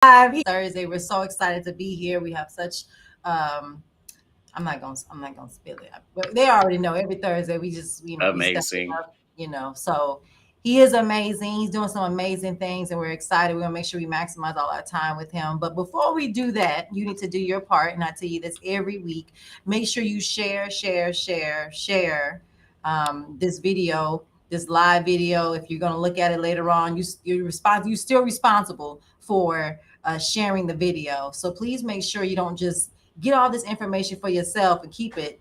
Thursday. We're so excited to be here. We have such I'm not gonna spill it. But they already know every Thursday we step it Amazing. up. So he is amazing. He's doing some amazing things and we're excited. We're gonna make sure we maximize all our time with him. But before we do that, you need to do your part. And I tell you this every week. Make sure you share this video, this live video. If you're gonna look at it later on, you're still responsible for sharing the video. So please make sure you don't just get all this information for yourself and keep it.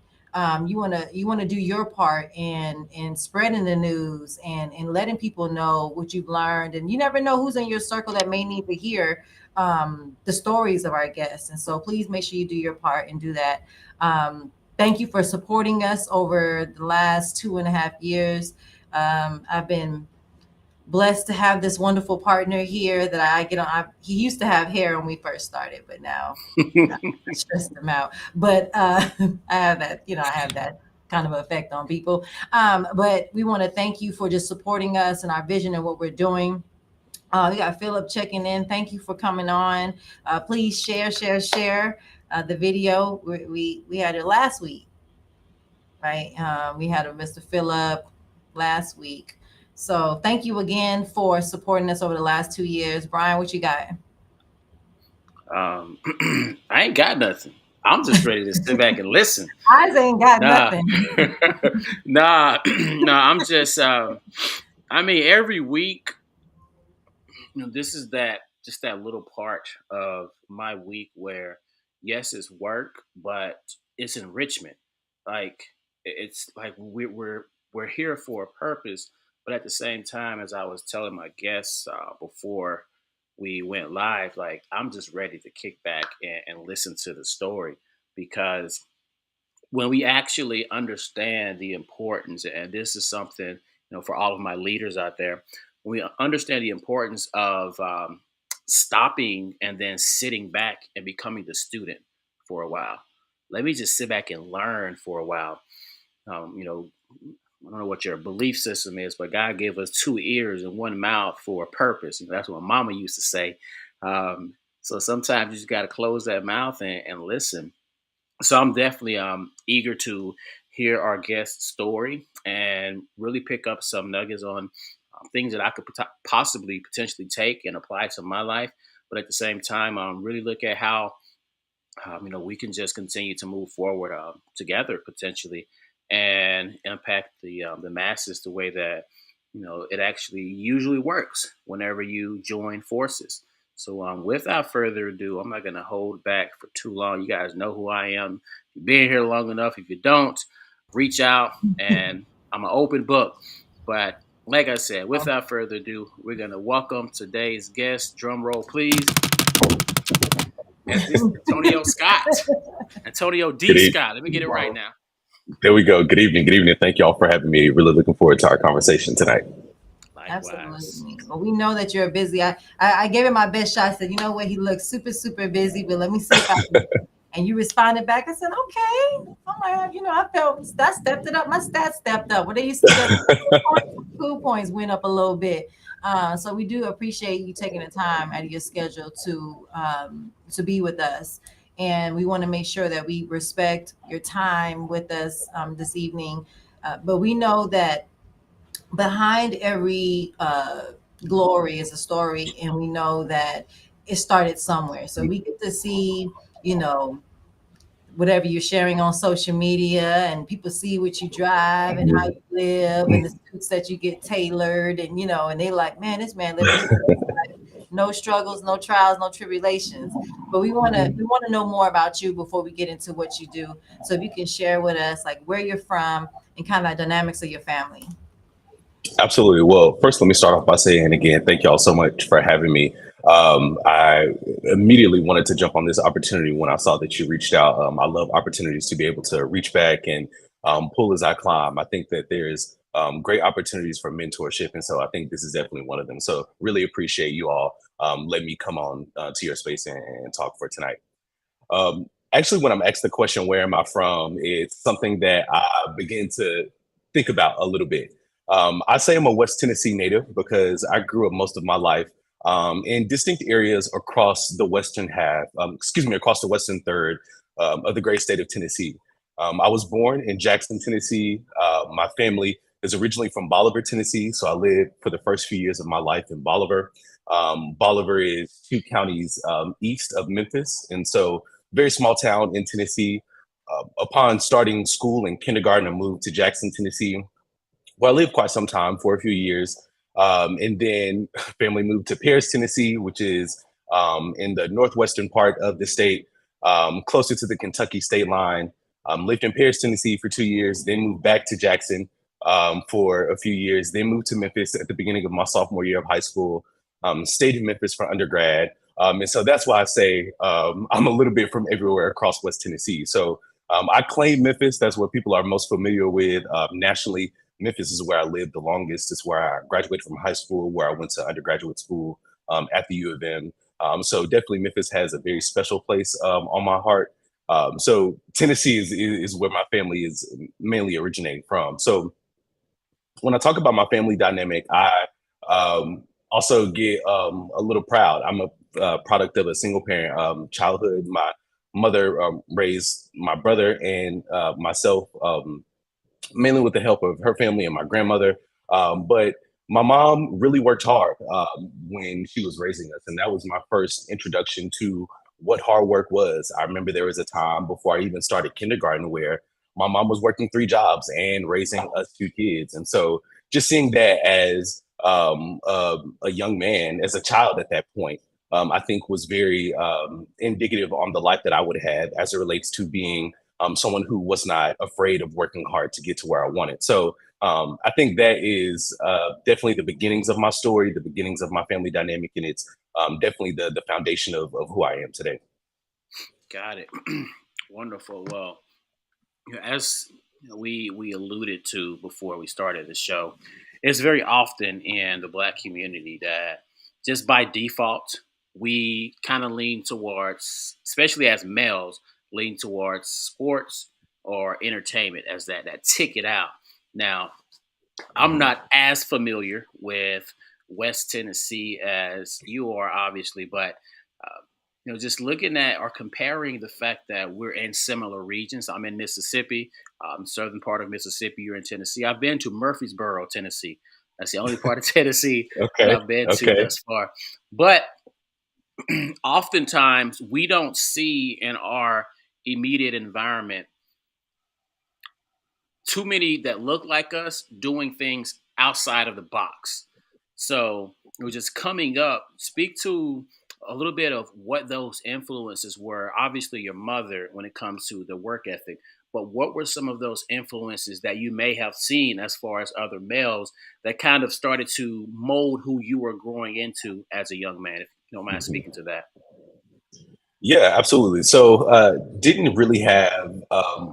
You want to do your part in spreading the news and letting people know what you've learned. And you never know who's in your circle that may need to hear the stories of our guests. And so please make sure you do your part and do that. Thank you for supporting us over the last 2.5 years. I've been blessed to have this wonderful partner here that I get on. He used to have hair when we first started, but now I stressed him out. But I have that kind of effect on people. But we want to thank you for just supporting us and our vision and what we're doing. We got Philip checking in. Thank you for coming on. Please share the video. We had it last week, right? We had a Mr. Phillip last week. So thank you again for supporting us over the last 2 years. Brian, what you got? Um, I ain't got nothing. I'm just ready to sit back and listen. I ain't got Nah, nothing. nah, nah. I'm just. I mean, every week, this is that just that little part of my week where, yes, it's work, but it's enrichment. Like it's like we're here for a purpose, but at the same time, as I was telling my guests before we went live, like I'm just ready to kick back and listen to the story because when we actually understand the importance, and this is something for all of my leaders out there, when we understand the importance of stopping and then sitting back and becoming the student for a while. Let me just sit back and learn for a while. I don't know what your belief system is, but God gave us two ears and one mouth for a purpose. That's what Mama used to say. So sometimes you just got to close that mouth and listen. So I'm definitely eager to hear our guest's story and really pick up some nuggets on things that I could possibly potentially take and apply to my life. But at the same time, really look at how we can just continue to move forward together potentially and impact the masses the way that it actually usually works whenever you join forces. So without further ado, I'm not going to hold back for too long. You guys know who I am. If you've been here long enough, if you don't, reach out and I'm an open book. But like I said, without further ado, we're going to welcome today's guest. Drum roll, please. Yes, this is Antonio Scott. Antonio Good D. evening. Scott. Let me get it right now. There we go. Good evening. Good evening. Thank you all for having me. Really looking forward to our conversation tonight. Likewise. Absolutely. Well, we know that you're busy. I gave it my best shot. I said, you know what? He looks super, super busy, but let me see if I can. And you responded back. I said, okay. Oh my God. I felt that stepped it up. My stats stepped up. What they used to get, cool points went up a little bit. So we do appreciate you taking the time out of your schedule to be with us. And we want to make sure that we respect your time with us this evening. But we know that behind every glory is a story, and we know that it started somewhere. So we get to see, you know, whatever you're sharing on social media, and people see what you drive and how you live and the suits that you get tailored, and and they like, man, this man living his best life. No struggles, no trials, no tribulations. But we want to know more about you before we get into what you do. So if you can share with us like where you're from and kind of the dynamics of your family. Absolutely. Well, first, let me start off by saying again, thank you all so much for having me. I immediately wanted to jump on this opportunity when I saw that you reached out. I love opportunities to be able to reach back and pull as I climb. I think that there's great opportunities for mentorship. And so I think this is definitely one of them. So really appreciate you all letting me come on to your space and talk for tonight. Actually, when I'm asked the question, where am I from? It's something that I begin to think about a little bit. I say I'm a West Tennessee native because I grew up most of my life in distinct areas across the western half, across the western third of the great state of Tennessee. I was born in Jackson, Tennessee. My family is originally from Bolivar, Tennessee, so I lived for the first few years of my life in Bolivar. Bolivar is 2 counties east of Memphis, and so very small town in Tennessee. Upon starting school in kindergarten, I moved to Jackson, Tennessee, where I lived quite some time for a few years. And then family moved to Paris, Tennessee, which is in the northwestern part of the state, closer to the Kentucky state line. Lived in Paris, Tennessee for 2 years, then moved back to Jackson for a few years, then moved to Memphis at the beginning of my sophomore year of high school, stayed in Memphis for undergrad. And so that's why I say I'm a little bit from everywhere across West Tennessee. So I claim Memphis. That's what people are most familiar with nationally. Memphis is where I lived the longest. It's where I graduated from high school, where I went to undergraduate school at the U of M. So definitely Memphis has a very special place on my heart. So Tennessee is where my family is mainly originating from. So when I talk about my family dynamic, I also get a little proud. I'm a product of a single parent childhood. My mother raised my brother and myself mainly with the help of her family and my grandmother. But my mom really worked hard when she was raising us, and that was my first introduction to what hard work was. I remember there was a time before I even started kindergarten where my mom was working 3 jobs and raising us 2 kids, and so just seeing that as a young man, as a child at that point, I think was very indicative on the life that I would have as it relates to being someone who was not afraid of working hard to get to where I wanted. So I think that is definitely the beginnings of my story, the beginnings of my family dynamic, and it's definitely the foundation of who I am today. Got it. Wonderful. Well, as we alluded to before we started the show, it's very often in the Black community that just by default we kind of lean towards, especially as males, lean towards sports or entertainment as that ticket out. Now, I'm not as familiar with West Tennessee as you are, obviously, but just looking at or comparing the fact that we're in similar regions. I'm in Mississippi, southern part of Mississippi. You're in Tennessee. I've been to Murfreesboro, Tennessee. That's the only part of Tennessee that Okay. I've been to Okay. thus far. But oftentimes, we don't see in our immediate environment too many that look like us doing things outside of the box. So it was just coming up. Speak to a little bit of what those influences were. Obviously, your mother when it comes to the work ethic, but what were some of those influences that you may have seen as far as other males that kind of started to mold who you were growing into as a young man? If you don't mind Mhm. speaking to that. Yeah, absolutely. So, didn't really have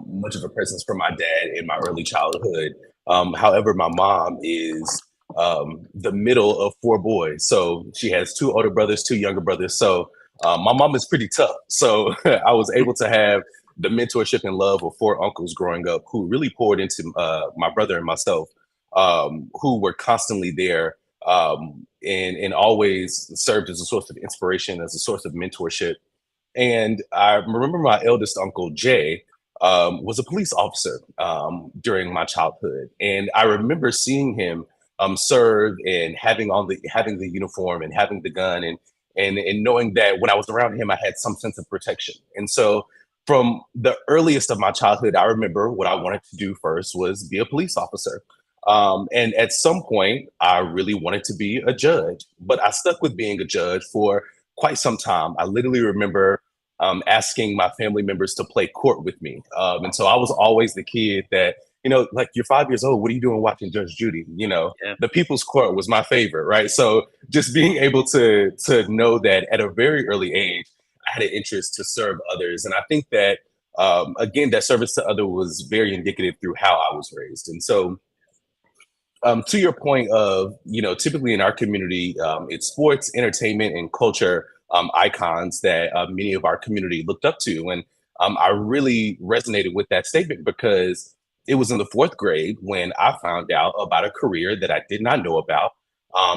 much of a presence for my dad in my early childhood. However, my mom is the middle of 4 boys. So she has 2 older brothers, 2 younger brothers. So my mom is pretty tough. So I was able to have the mentorship and love of 4 uncles growing up who really poured into my brother and myself, who were constantly there and always served as a source of inspiration, as a source of mentorship. And I remember my eldest uncle, Jay, was a police officer during my childhood. And I remember seeing him serve and having the uniform and having the gun and knowing that when I was around him, I had some sense of protection. And so from the earliest of my childhood, I remember what I wanted to do first was be a police officer. And at some point, I really wanted to be a judge, but I stuck with being a judge for quite some time. I literally remember asking my family members to play court with me. And so I was always the kid that, like you're 5 years old, what are you doing watching Judge Judy? Yeah. The People's Court was my favorite, right? So just being able to know that at a very early age, I had an interest to serve others. And I think that, again, that service to other was very indicative through how I was raised. And so to your point of, typically in our community, it's sports, entertainment, and culture icons that many of our community looked up to. And I really resonated with that statement because it was in the 4th grade when I found out about a career that I did not know about.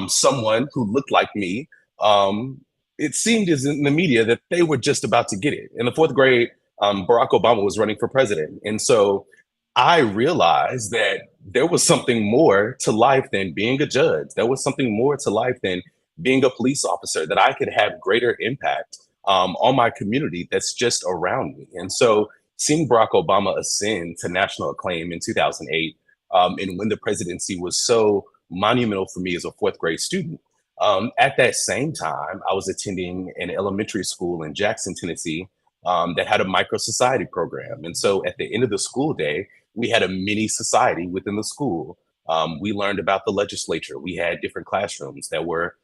Someone who looked like me it seemed as in the media that they were just about to get it. In the fourth grade, Barack Obama was running for president. And so I realized that there was something more to life than being a judge. There was something more to life than being a police officer, that I could have greater impact on my community that's just around me. And so seeing Barack Obama ascend to national acclaim in 2008 and when the presidency was so monumental for me as a fourth grade student. At that same time, I was attending an elementary school in Jackson, Tennessee, that had a micro society program. And so at the end of the school day, we had a mini society within the school. We learned about the legislature. We had different classrooms that were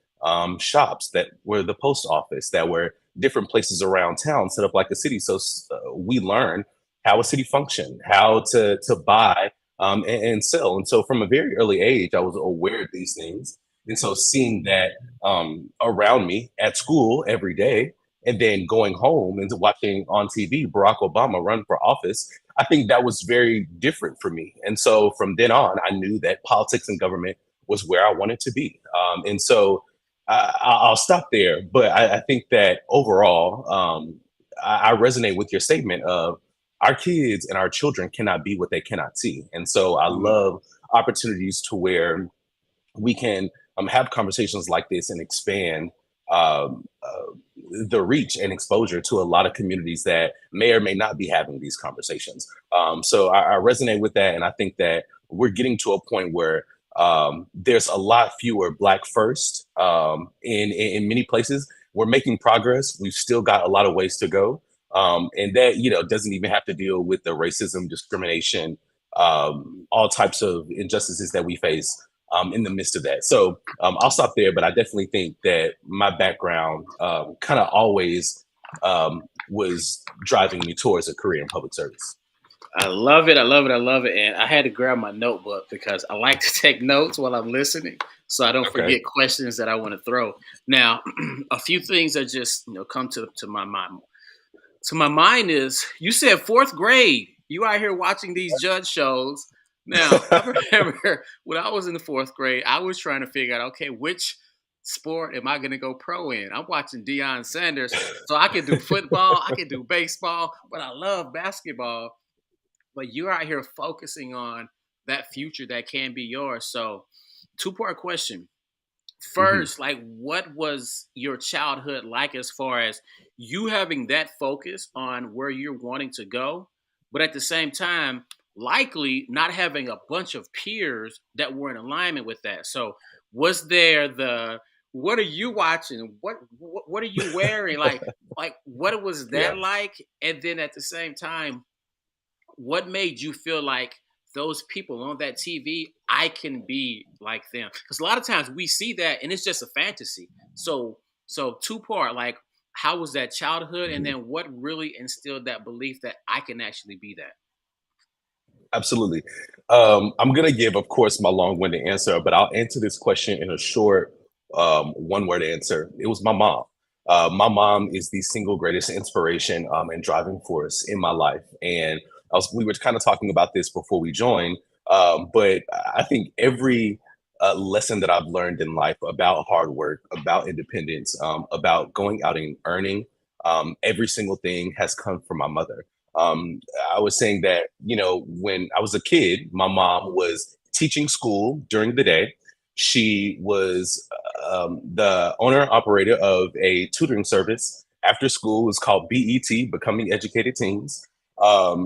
shops, that were the post office, that were different places around town set up like a city. So we learned how a city functioned, how to buy and sell. And so from a very early age, I was aware of these things. And so seeing that around me at school every day, and then going home and watching on TV Barack Obama run for office, I think that was very different for me. And so from then on, I knew that politics and government was where I wanted to be. And so I'll stop there. But I think that overall, I resonate with your statement of our kids and our children cannot be what they cannot see. And so I love opportunities to where we can have conversations like this and expand the reach and exposure to a lot of communities that may or may not be having these conversations. So I resonate with that. And I think that we're getting to a point where there's a lot fewer Black first in many places. We're making progress. We've still got a lot of ways to go. And that, doesn't even have to deal with the racism, discrimination, all types of injustices that we face in the midst of that. So I'll stop there, but I definitely think that my background kind of always was driving me towards a career in public service. I love it. I love it. I love it. And I had to grab my notebook because I like to take notes while I'm listening so I don't forget questions that I want to throw. Now, a few things that just come to my mind. So my mind is, you said fourth grade. You out here watching these judge shows. Now, I remember when I was in the fourth grade, I was trying to figure out, okay, which sport am I going to go pro in? I'm watching Deion Sanders, so I can do football, I can do baseball, but I love basketball. But you're out here focusing on that future that can be yours. So, two-part question. First, like, what was your childhood like as far as you having that focus on where you're wanting to go, but at the same time, likely not having a bunch of peers that were in alignment with that? So, was there what are you watching? What are you wearing? like what was that like? And then at the same time, what made you feel like those people on that TV, I can be like them? Because a lot of times we see that and it's just a fantasy. So two-part, like, how was that childhood? And then what really instilled that belief that I can actually be that? Absolutely. I'm going to give, of course, my long-winded answer, but I'll answer this question in a short one-word answer. It was my mom. My mom is the single greatest inspiration and driving force in my life. And we were kind of talking about this before we joined, but I think every lesson that I've learned in life about hard work, about independence, about going out and earning, every single thing has come from my mother. I was saying that, when I was a kid, my mom was teaching school during the day. She was the owner and operator of a tutoring service after school. It was called B.E.T, Becoming Educated Teens.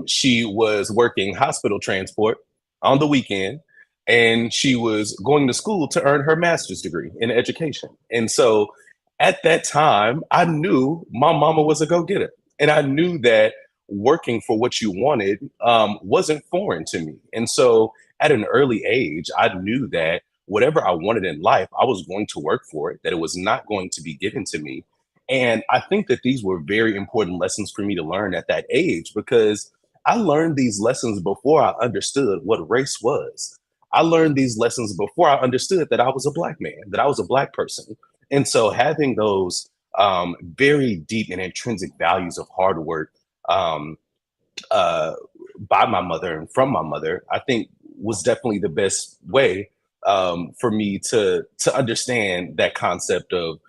She was working hospital transport on the weekend, and she was going to school to earn her master's degree in education. And so at that time, I knew my mama was a go-getter. And I knew that working for what you wanted wasn't foreign to me. And so at an early age, I knew that whatever I wanted in life, I was going to work for it, that it was not going to be given to me. And I think that these were very important lessons for me to learn at that age, because I learned these lessons before I understood what race was. I learned these lessons before I understood that I was a Black man, that I was a Black person. And so having those very deep and intrinsic values of hard work by my mother and from my mother, I think was definitely the best way for me to understand that concept of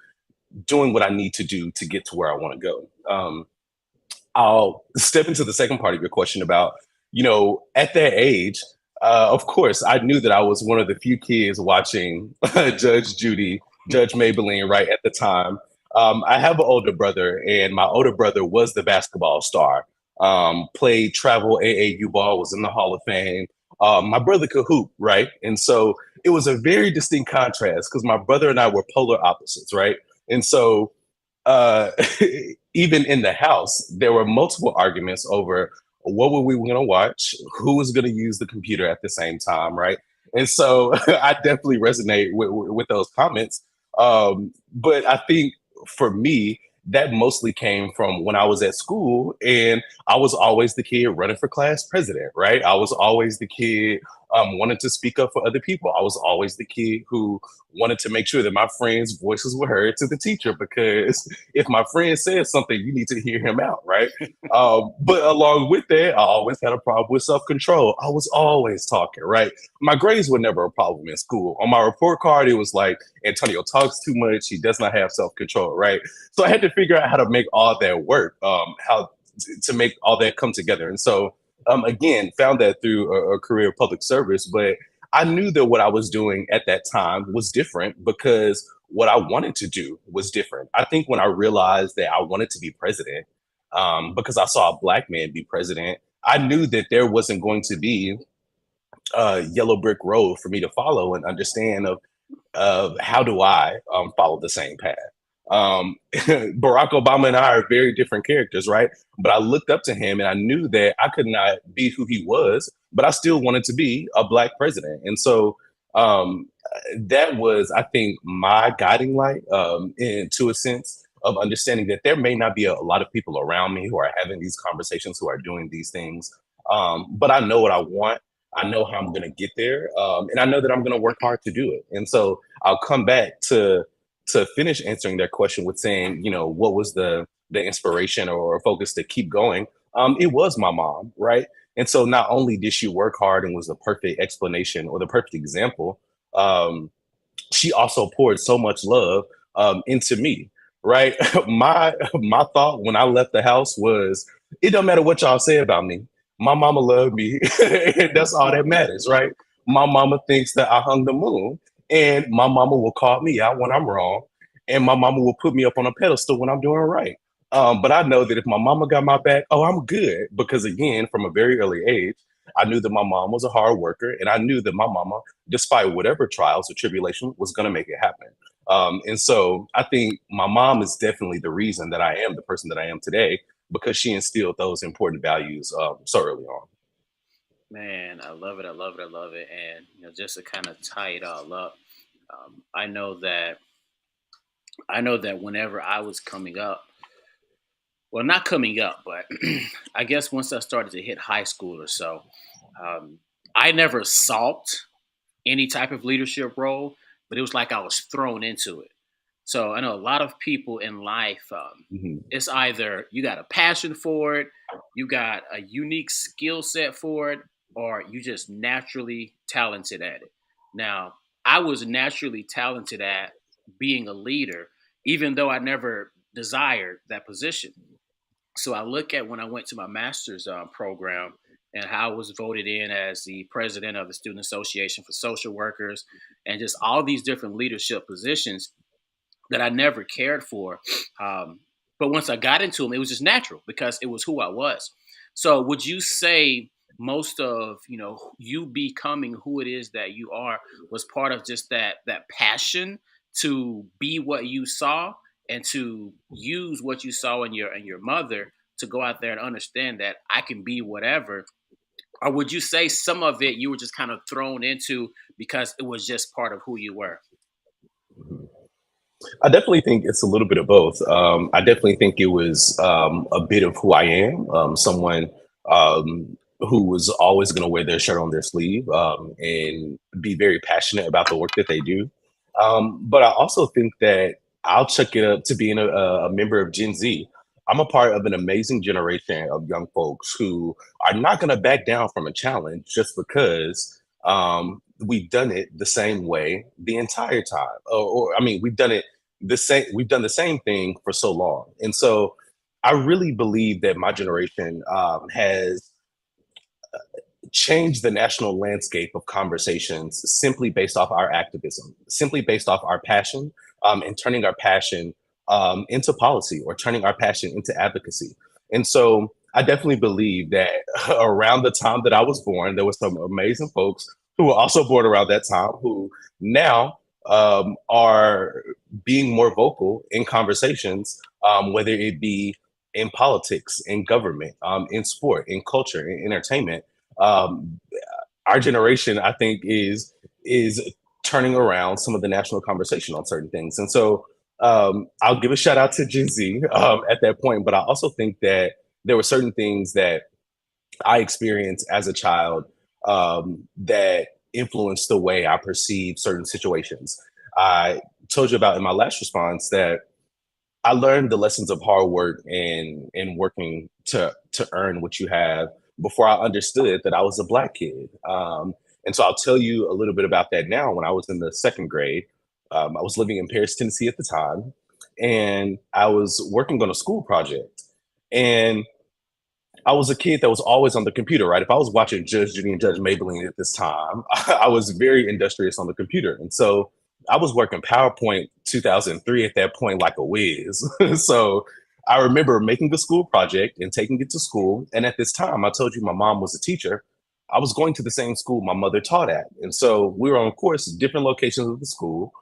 doing what I need to do to get to where I want to go. I'll step into the second part of your question about, at that age, of course, I knew that I was one of the few kids watching Judge Judy, Judge Maybelline right at the time. I have an older brother, and my older brother was the basketball star. Played travel AAU ball, was in the Hall of Fame. My brother could hoop, right? And so it was a very distinct contrast because my brother and I were polar opposites, right? And so uh, even in the house, there were multiple arguments over what were we going to watch, who was going to use the computer at the same time, right? And so I definitely resonate with those comments. But I think for me, that mostly came from when I was at school and I was always the kid running for class president, right? I was always the kid wanted to speak up for other people. I was always the kid who wanted to make sure that my friends' voices were heard to the teacher because if my friend says something, you need to hear him out, right? But along with that, I always had a problem with self control. I was always talking, right? My grades were never a problem in school. On my report card, it was like Antonio talks too much. He does not have self control, right? So I had to figure out how to make all that work, how to make all that come together. And so, again, found that through a career of public service, but I knew that what I was doing at that time was different because what I wanted to do was different. I think when I realized that I wanted to be president, because I saw a Black man be president, I knew that there wasn't going to be a yellow brick road for me to follow and understand of how do I follow the same path. Barack Obama and I are very different characters, right? But I looked up to him and I knew that I could not be who he was, but I still wanted to be a Black president. And so that was, I think, my guiding light into a sense of understanding that there may not be a lot of people around me who are having these conversations, who are doing these things. But I know what I want. I know how I'm going to get there. And I know that I'm going to work hard to do it. And so I'll come back to finish answering that question with saying, what was the inspiration or focus to keep going? It was my mom, right? And so not only did she work hard and was the perfect explanation or the perfect example, she also poured so much love into me, right? My thought when I left the house was, it don't matter what y'all say about me. My mama loved me. And that's all that matters, right? My mama thinks that I hung the moon, and my mama will call me out when I'm wrong, and my mama will put me up on a pedestal when I'm doing right. But I know that if my mama got my back, oh, I'm good. Because again, from a very early age, I knew that my mom was a hard worker, and I knew that my mama, despite whatever trials or tribulation, was going to make it happen. And so I think my mom is definitely the reason that I am the person that I am today because she instilled those important values so early on. Man, I love it. I love it. I love it. And just to kind of tie it all up, um, I know that I know that whenever I was coming up, well, not coming up, but I guess once I started to hit high school or so, um, I never sought any type of leadership role, but it was like I was thrown into it. So I know a lot of people in life, Mhm. it's either you got a passion for it, you got a unique skill set for it, or you just naturally talented at it. Now, I was naturally talented at being a leader, even though I never desired that position. So I look at when I went to my master's program and how I was voted in as the president of the Student Association for Social Workers and just all these different leadership positions that I never cared for. Um, but once I got into them, it was just natural because it was who I was. So would you say most of you becoming who it is that you are was part of just that passion to be what you saw and to use what you saw in your mother to go out there and understand that I can be whatever, or would you say some of it you were just kind of thrown into because it was just part of who you were? I definitely think it's a little bit of both. I definitely think it was a bit of who I am, someone who was always going to wear their shirt on their sleeve and be very passionate about the work that they do. But I also think that I'll chuck it up to being a member of Gen Z. I'm a part of an amazing generation of young folks who are not going to back down from a challenge just because we've done it the same way the entire time. Or, I mean, we've done it we've done the same thing for so long. And so I really believe that my generation has changed the national landscape of conversations simply based off our activism, simply based off our passion, and turning our passion into policy, or turning our passion into advocacy. And so I definitely believe that around the time that I was born, there were some amazing folks who were also born around that time who now are being more vocal in conversations, whether it be in politics, in government, in sport, in culture, in entertainment. um, our generation, I think, is turning around some of the national conversation on certain things. And so I'll give a shout out to Gen Z at that point, but I also think that there were certain things that I experienced as a child that influenced the way I perceive certain situations. I told you about in my last response that I learned the lessons of hard work and working to earn what you have before I understood that I was a Black kid. And so I'll tell you a little bit about that now. When I was in the second grade, I was living in Paris, Tennessee at the time, and I was working on a school project. And I was a kid that was always on the computer, right? If I was watching Judge Judy and Judge Maybelline at this time, I was very industrious on the computer. And so I was working PowerPoint 2003 at that point like a whiz. So I remember making a school project and taking it to school. And at this time, I told you my mom was a teacher. I was going to the same school my mother taught at. And so we were on course, different locations of the school.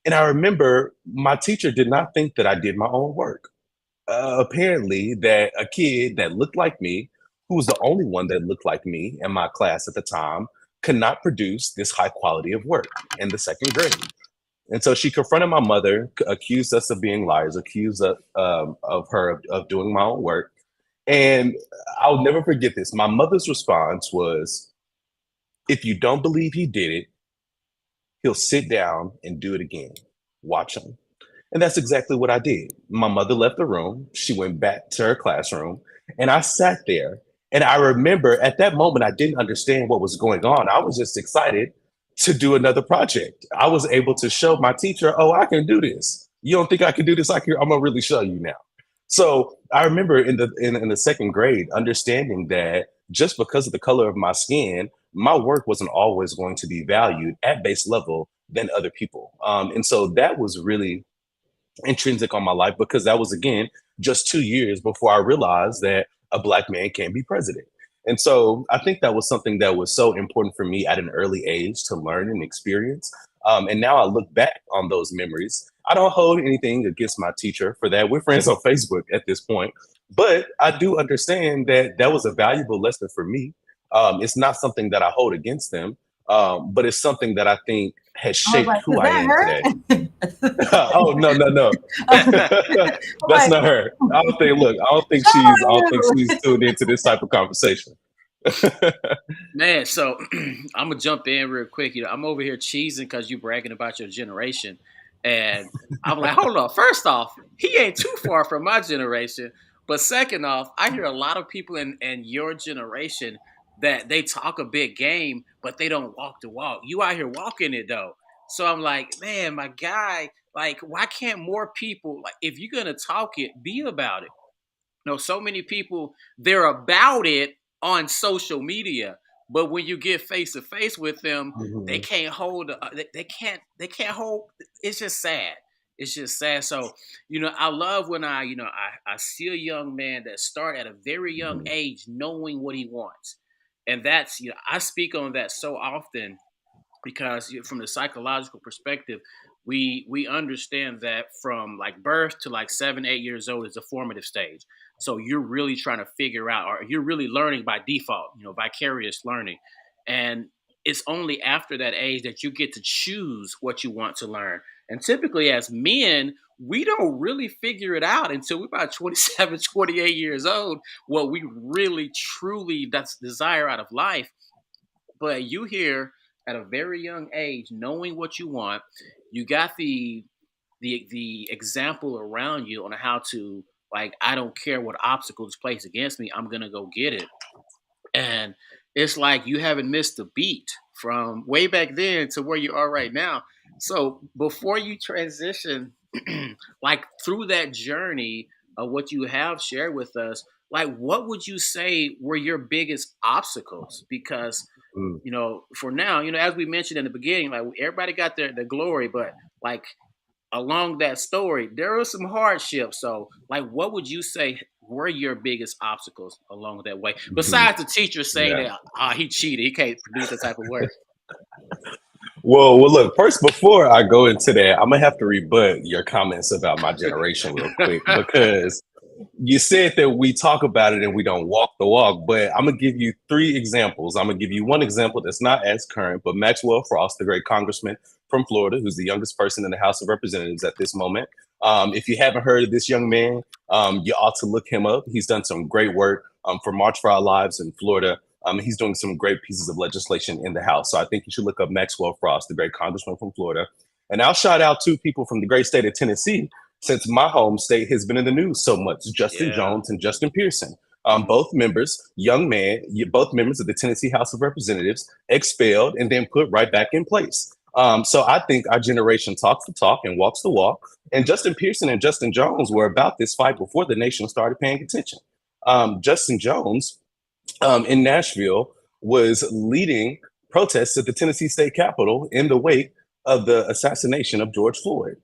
And I remember my teacher did not think that I did my own work. Apparently that a kid that looked like me, who was the only one that looked like me in my class at the time, could not produce this high quality of work in the second grade. And so she confronted my mother, accused us of being liars, accused of her of doing my own work. And I'll never forget this. My mother's response was, if you don't believe he did it, he'll sit down and do it again. Watch him. And that's exactly what I did. My mother left the room. She went back to her classroom, and I sat there. And I remember at that moment, I didn't understand what was going on. I was just excited to do another project. I was able to show my teacher, oh, I can do this. You don't think I can do this? I'm gonna really show you now. So I remember in the second grade understanding that just because of the color of my skin, my work wasn't always going to be valued at base level than other people. And so that was really intrinsic on my life, because that was, again, just 2 years before I realized that a Black man can be president. And so I think that was something that was so important for me at an early age to learn and experience. And now I look back on those memories. I don't hold anything against my teacher for that. We're friends on Facebook at this point, but I do understand that that was a valuable lesson for me. It's not something that I hold against them, but it's something that I think has I was shaped like, who is I that am today. her? Oh, no, no, no. I'm That's like, not her. I don't think no. she's tuned into this type of conversation. Man, so I'm gonna jump in real quick. I'm over here cheesing because you bragging about your generation, and I'm like, hold on. First off, he ain't too far from my generation, but second off, I hear a lot of people in your generation that they talk a big game, but they don't walk the walk. You out here walking it though. So I'm like, man, my guy, like, why can't more people, like, if you're gonna talk it, be about it? So many people, they're about it on social media, but when you get face to face with them, they Mhm. can't hold. They can't hold. It's just sad. It's just sad. So I love when I see a young man that start at a very young Mhm. age knowing what he wants, and that's I speak on that so often because from the psychological perspective, we understand that from like birth to like 7 8 years old is a formative stage. So you're really trying to figure out, or you're really learning by default, vicarious learning. And it's only after that age that you get to choose what you want to learn. And typically as men, we don't really figure it out until we're about 27 28 years old, what we really truly that's desire out of life. But you here at a very young age, knowing what you want, you got the example around you on how to, like, I don't care what obstacles placed against me, I'm gonna go get it. And it's like you haven't missed a beat from way back then to where you are right now. So before you transition like through that journey of what you have shared with us, like what would you say were your biggest obstacles? Because Mm, for now, as we mentioned in the beginning, like everybody got their glory, but like along that story, there were some hardships. So, like, what would you say were your biggest obstacles along that way? mhm. Besides the teacher saying Yeah. that he cheated, he can't produce that type of work. Well, look. First, before I go into that, I'm gonna have to rebut your comments about my generation real quick because you said that we talk about it and we don't walk the walk. But I'm gonna give you three examples. I'm gonna give you one example that's not as current, but Maxwell Frost, the great congressman from Florida, who's the youngest person in the House of Representatives at this moment. If you haven't heard of this young man, you ought to look him up. He's done some great work for March for Our Lives in Florida. He's doing some great pieces of legislation in the House. So I think you should look up Maxwell Frost, the great congressman from Florida. And I'll shout out two people from the great state of Tennessee, since my home state has been in the news so much, Justin Yeah. Jones and Justin Pearson. Mhm. Both members, young man, both members of the Tennessee House of Representatives, expelled and then put right back in place. So I think our generation talks the talk and walks the walk. And Justin Pearson and Justin Jones were about this fight before the nation started paying attention. Justin Jones in Nashville was leading protests at the Tennessee State Capitol in the wake of the assassination of George Floyd.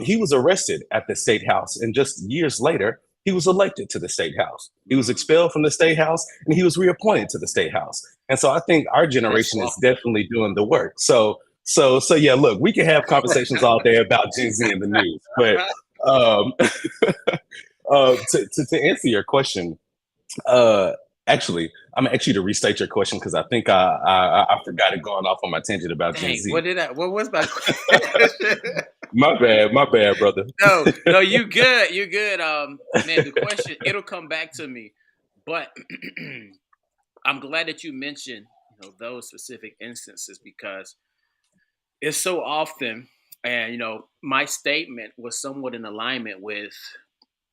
He was arrested at the state house, and just years later, he was elected to the state house. He was Mhm. expelled from the state house, and he was reappointed to the state house. And so I think our That's generation is awesome. definitely doing the work. So yeah. Look, we can have conversations all day about Gen Z in the news, but um, to answer your question, uh, actually, I'm actually to restate your question because I think I forgot it going off on my tangent about Gen Dang, Z. what was my question? My bad, brother. No, you good. You good. Man, the question, it'll come back to me. But I'm glad that you mentioned, those specific instances because it's so often, and my statement was somewhat in alignment with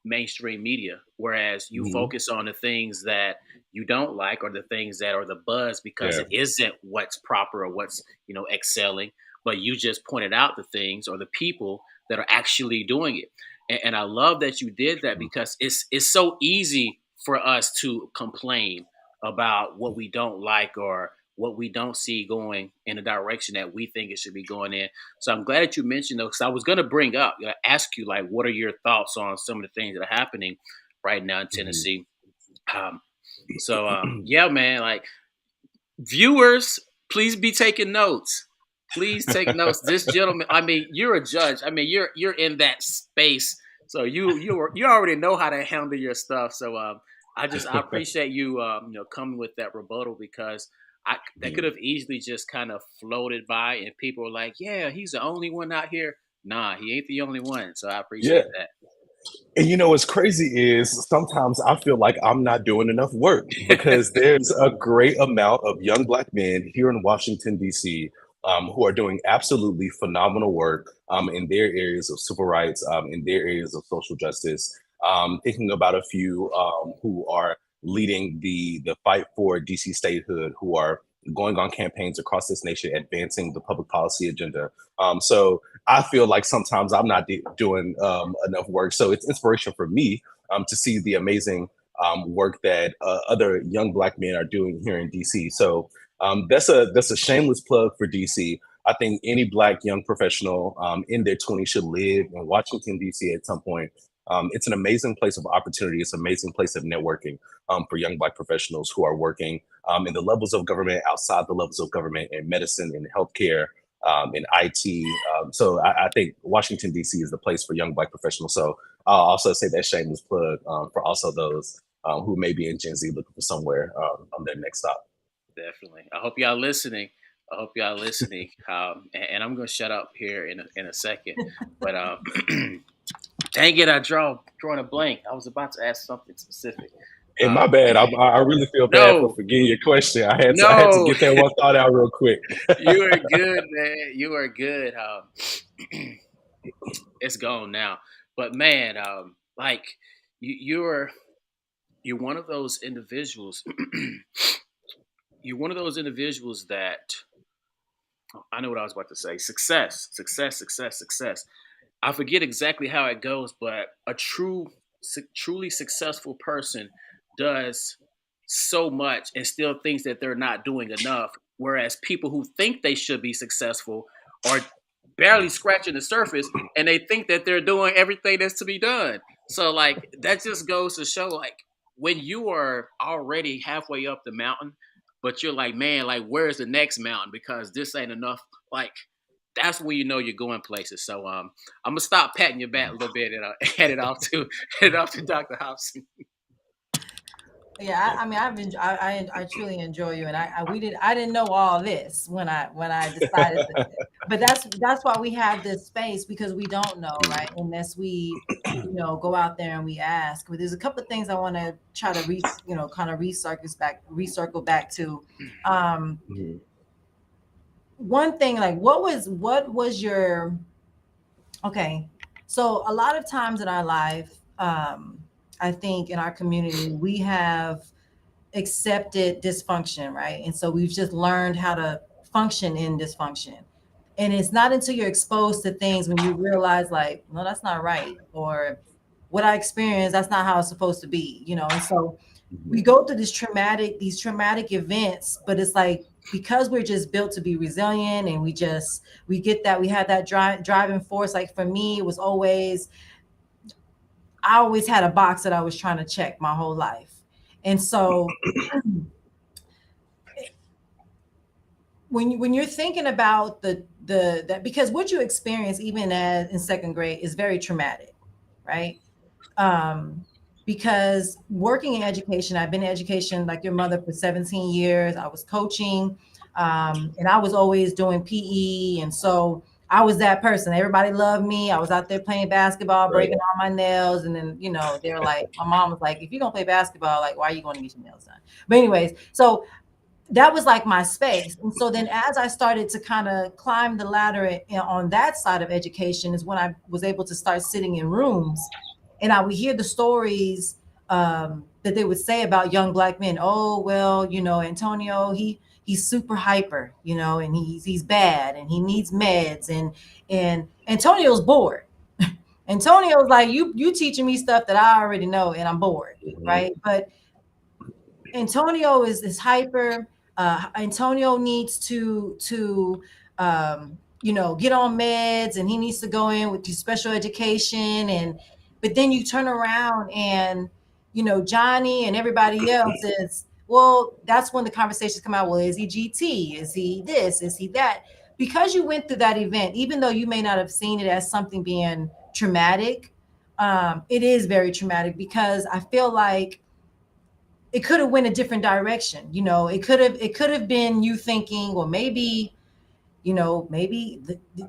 mainstream media, whereas you Mhm. focus on the things that you don't like or the things that are the buzz because Yeah. it isn't what's proper or what's excelling, but you just pointed out the things or the people that are actually doing it. And I love that you did that because it's so easy for us to complain about what we don't like or what we don't see going in the direction that we think it should be going in. So I'm glad that you mentioned those. 'Cause I was going to bring up, ask you, like, what are your thoughts on some of the things that are happening right now in Mhm. Tennessee? Um, yeah, man, like viewers, please be taking notes. Please take notes. This gentleman, I mean, you're a judge. I mean, you're in that space, so you already know how to handle your stuff. So I appreciate you coming with that rebuttal because that could Mhm. have easily just kind of floated by and people were like, yeah, he's the only one out here. Nah, he ain't the only one. So I Yeah. appreciate that. And what's crazy is sometimes I feel like I'm not doing enough work because there's a great amount of young Black men here in Washington, D.C., who are doing absolutely phenomenal work in their areas of civil rights, in their areas of social justice. Thinking about a few who are leading the fight for DC statehood, who are going on campaigns across this nation, advancing the public policy agenda. So I feel like sometimes I'm not doing enough work. So it's inspiration for me to see the amazing work that other young Black men are doing here in DC. So that's a shameless plug for DC. I think any Black young professional in their 20s should live in Washington D.C. at some point. It's an amazing place of opportunity. It's an amazing place of networking for young Black professionals who are working in the levels of government, outside the levels of government, in medicine, in healthcare, in IT. So I think Washington D.C. is the place for young Black professionals. So I'll also say that shameless plug for also those who may be in Gen Z looking for somewhere on their next stop. Definitely. I hope y'all listening. I hope y'all listening. And I'm gonna shut up here in a second. But dang it, drawing a blank. I was about to ask something specific. And my Um, bad, I really feel bad for no, forgetting your question. I had to no, get that one thought out real quick. you are good, man. You are good. It's gone now. But man, like you're one of those individuals. You're one of those individuals that I know what I was about to say. Success, success, success, success. I forget exactly how it goes, but a truly successful person does so much and still thinks that they're not doing enough. Whereas people who think they should be successful are barely scratching the surface and they think that they're doing everything that's to be done. So, like, that just goes to show, like, when you are already halfway up the mountain, but you're like, man, like, where's the next mountain? Because this ain't enough. Like, that's when you know you're going places. So I'm gonna stop patting your back a little bit and head it off to Dr. Hobson. Yeah, I mean, I truly enjoy you, and I didn't know all this when I decided to, but that's why we have this space, because we don't know, right? Unless we, go out there and we ask. But there's a couple of things I want to try to kind of recircle back to. Um, Mhm. One thing, like, what was your, okay? So a lot of times in our life, I think in our community, we have accepted dysfunction, right? And so we've just learned how to function in dysfunction. And it's not until you're exposed to things when you realize, like, no, that's not right. Or what I experienced, that's not how it's supposed to be. And so we go through these traumatic events, but it's like, because we're just built to be resilient, and we had that driving force. Like, for me, it was always, I always had a box that I was trying to check my whole life. And so when you're thinking about the that, because what you experience even as in second grade is very traumatic, right? um because working in education, I've been in education like your mother for 17 years. I was coaching, and I was always doing PE, and so I was that person. Everybody loved me. I was out there playing basketball, Right. breaking all my nails, and then they're like, my mom was like, if you're gonna play basketball, like, why are you going to get your nails done? But anyways, so that was like my space. And so then as I started to kind of climb the ladder on that side of education is when I was able to start sitting in rooms, and I would hear the stories, that they would say about young Black men. Oh, well, Antonio, he's super hyper, and he's bad, and he needs meds, and Antonio's bored. Antonio's like, you teaching me stuff that I already know, and I'm bored, Mhm. right? But Antonio is hyper. Antonio needs to get on meds, and he needs to go in with the special education. And but then you turn around, and Johnny and everybody else is, well, that's when the conversations come out. Well, is he GT? Is he this? Is he that? Because you went through that event, even though you may not have seen it as something being traumatic, it is very traumatic, because I feel like it could have went a different direction. It could have been you thinking, well, maybe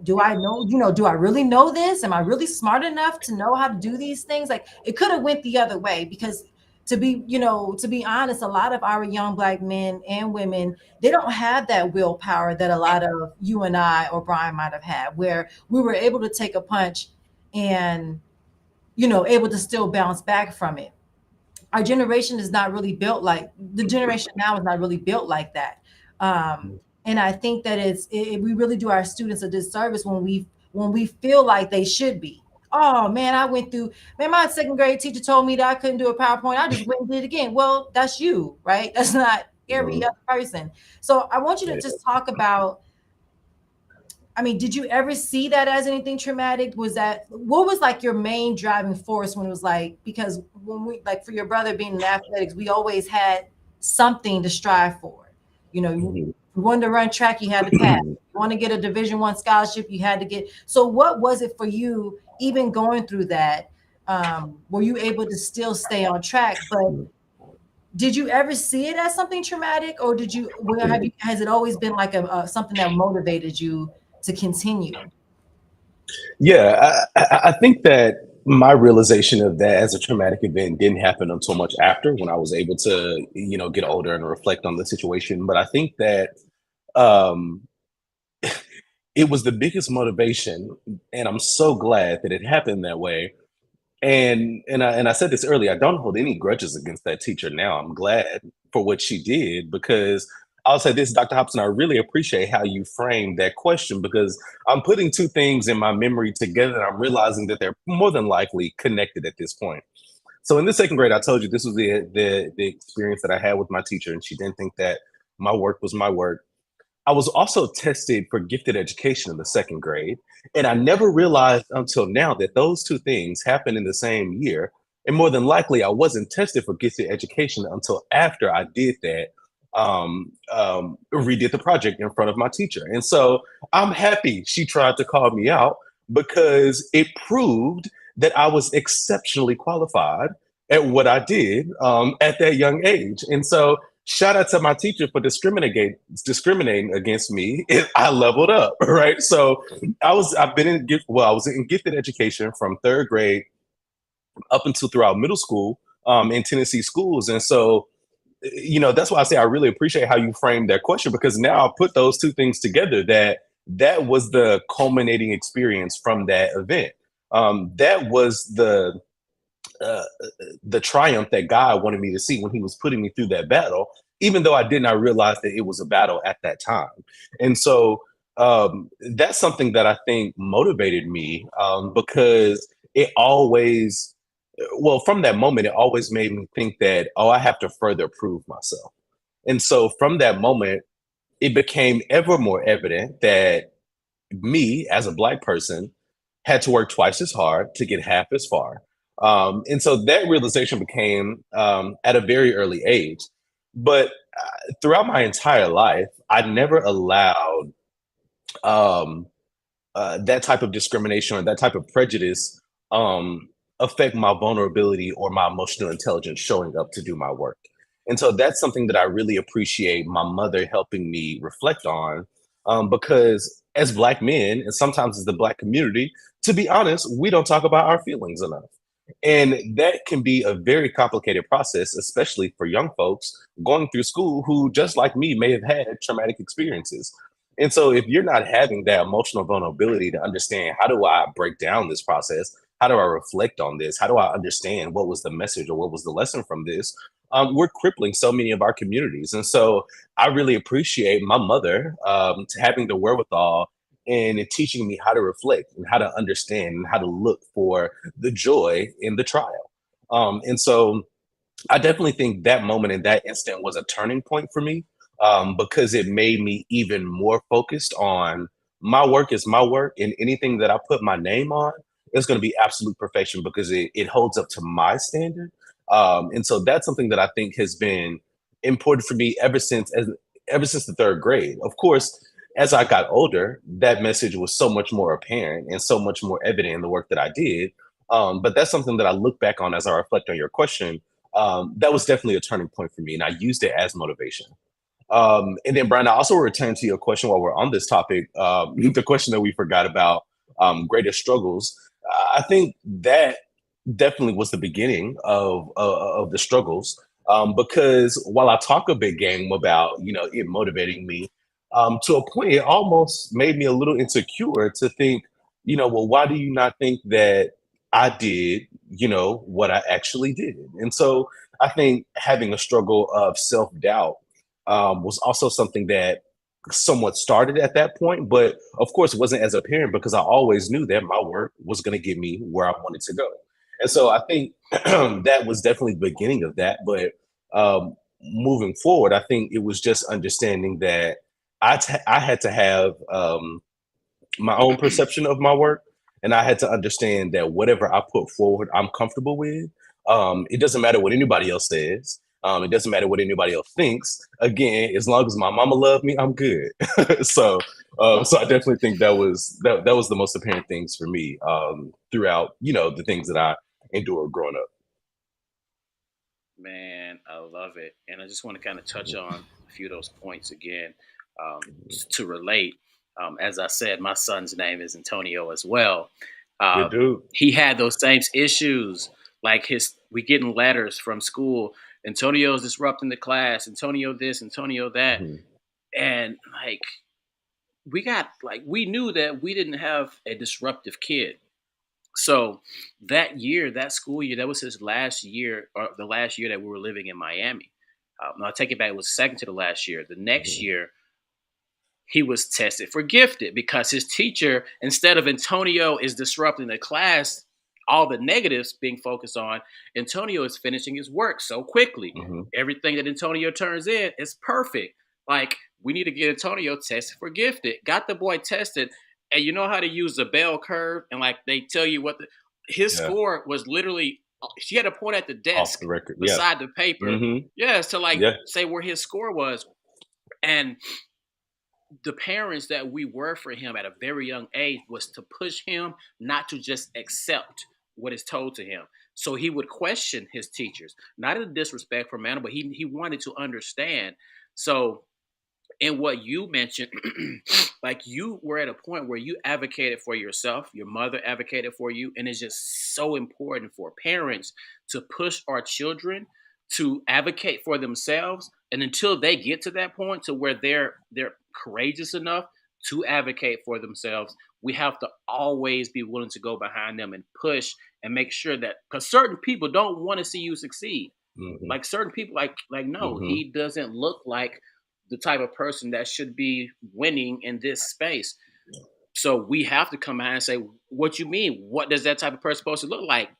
do I know, do I really know this? Am I really smart enough to know how to do these things? Like, it could have went the other way, because to be honest, a lot of our young Black men and women, they don't have that willpower that a lot of you and I or Brian might have had, where we were able to take a punch and able to still bounce back from it. Our generation is not really built like the generation now is not really built like that. And I think that we really do our students a disservice when we feel like they should be. Oh man, man, my second grade teacher told me that I couldn't do a PowerPoint. I just went and did it again. Well, that's you, right? That's not every Mhm. other person. So I want you to Yeah. just talk about, I mean, did you ever see that as anything traumatic? What was like your main driving force when it was like, because when we, like, for your brother being in athletics, we always had something to strive for. Mhm. You wanted to run track, you had to pass. You want to get a Division I scholarship, you had to get. So what was it for you, even going through that? Were you able to still stay on track? But did you ever see it as something traumatic, or has it always been like a something that motivated you to continue? Yeah, I think that my realization of that as a traumatic event didn't happen until much after, when I was able to, get older and reflect on the situation. But I think that um, it was the biggest motivation, and I'm so glad that it happened that way. And I said this earlier. I don't hold any grudges against that teacher now. I'm glad for what she did, because I'll say this, Dr. Hobson, I really appreciate how you framed that question because I'm putting two things in my memory together and I'm realizing that they're more than likely connected at this point. So in the second grade, I told you this was the experience that I had with my teacher, and she didn't think that my work was my work. I was also tested for gifted education in the second grade. And I never realized until now that those two things happened in the same year. And more than likely, I wasn't tested for gifted education until after I did that, redid the project in front of my teacher. And so I'm happy she tried to call me out because it proved that I was exceptionally qualified at what I did at that young age. And so shout out to my teacher for discriminating against me. I leveled up, right? So I've been in I was in gifted education from third grade up until throughout middle school in Tennessee schools, and so that's why I say I really appreciate how you framed that question because now I put those two things together that was the culminating experience from that event. That was uh, the triumph that God wanted me to see when He was putting me through that battle, even though I did not realize that it was a battle at that time. And so that's something that I think motivated me because it always, well, from that moment, it always made me think that, oh, I have to further prove myself. And so from that moment, it became ever more evident that me as a Black person had to work twice as hard to get half as far. And so that realization became at a very early age. But throughout my entire life, I never allowed um, that type of discrimination or that type of prejudice affect my vulnerability or my emotional intelligence showing up to do my work. And so that's something that I really appreciate my mother helping me reflect on because as Black men, and sometimes as the Black community, to be honest, we don't talk about our feelings enough. And that can be a very complicated process, especially for young folks going through school who, just like me, may have had traumatic experiences. And so, if you're not having that emotional vulnerability to understand how do I break down this process? How do I reflect on this? How do I understand what was the message or what was the lesson from this? We're crippling so many of our communities. And so, I really appreciate my mother to having the wherewithal and teaching me how to reflect and how to understand and how to look for the joy in the trial. And so, I definitely think that moment in that instant was a turning point for me because it made me even more focused on my work is my work, and anything that I put my name on is going to be absolute perfection because it holds up to my standard. And so that's something that I think has been important for me ever since the third grade. Of course, as I got older, that message was so much more apparent and so much more evident in the work that I did. But that's something that I look back on as I reflect on your question. That was definitely a turning point for me, and I used it as motivation. And then, Brian, I also return to your question while we're on this topic. The question that we forgot about greatest struggles. I think that definitely was the beginning of the struggles. Because while I talk a big game about it motivating me, to a point it almost made me a little insecure to think, well, why do you not think that I did what I actually did? And so I think having a struggle of self doubt was also something that somewhat started at that point, but of course it wasn't as apparent because I always knew that my work was going to get me where I wanted to go. And so I think that was definitely the beginning of that. But moving forward, I think it was just understanding that I had to have my own perception of my work. And I had to understand that whatever I put forward, I'm comfortable with. It doesn't matter what anybody else says. It doesn't matter what anybody else thinks. Again, as long as my mama loved me, I'm good. so, so I definitely think that was the most apparent things for me throughout, the things that I endured growing up. Man, I love it. And I just want to kind of touch on a few of those points again just to relate. As I said, my son's name is Antonio as well. Good dude. He had those same issues. Like we getting letters from school. Antonio's disrupting the class. Antonio this, Antonio that. Mhm. And like we knew that we didn't have a disruptive kid. So that year, that school year, that was his last year, or the last year that we were living in Miami. No, I take it back. It was second to the last year. The next Mhm. year, he was tested for gifted because his teacher, instead of Antonio is disrupting the class, all the negatives being focused on, Antonio is finishing his work so quickly. Mhm. Everything that Antonio turns in is perfect. Like, we need to get Antonio tested for gifted. Got the boy tested, and you know how to use the bell curve, and like they tell you what his Yeah. score was literally. She had a point at the Off desk the record. Yeah. beside the paper, Mhm. yes, to like Yeah. say where his score was, and the parents that we were for him at a very young age was to push him not to just accept what is told to him. So he would question his teachers, not in a disrespectful manner, but he wanted to understand. So and what you mentioned, like you were at a point where you advocated for yourself, your mother advocated for you, and it's just so important for parents to push our children to advocate for themselves. And until they get to that point to where they're courageous enough to advocate for themselves, we have to always be willing to go behind them and push and make sure that because certain people don't want to see you succeed. Mhm. Like certain people, like no, Mhm. he doesn't look like the type of person that should be winning in this space. So we have to come out and say, what you mean? What does that type of person supposed to look like?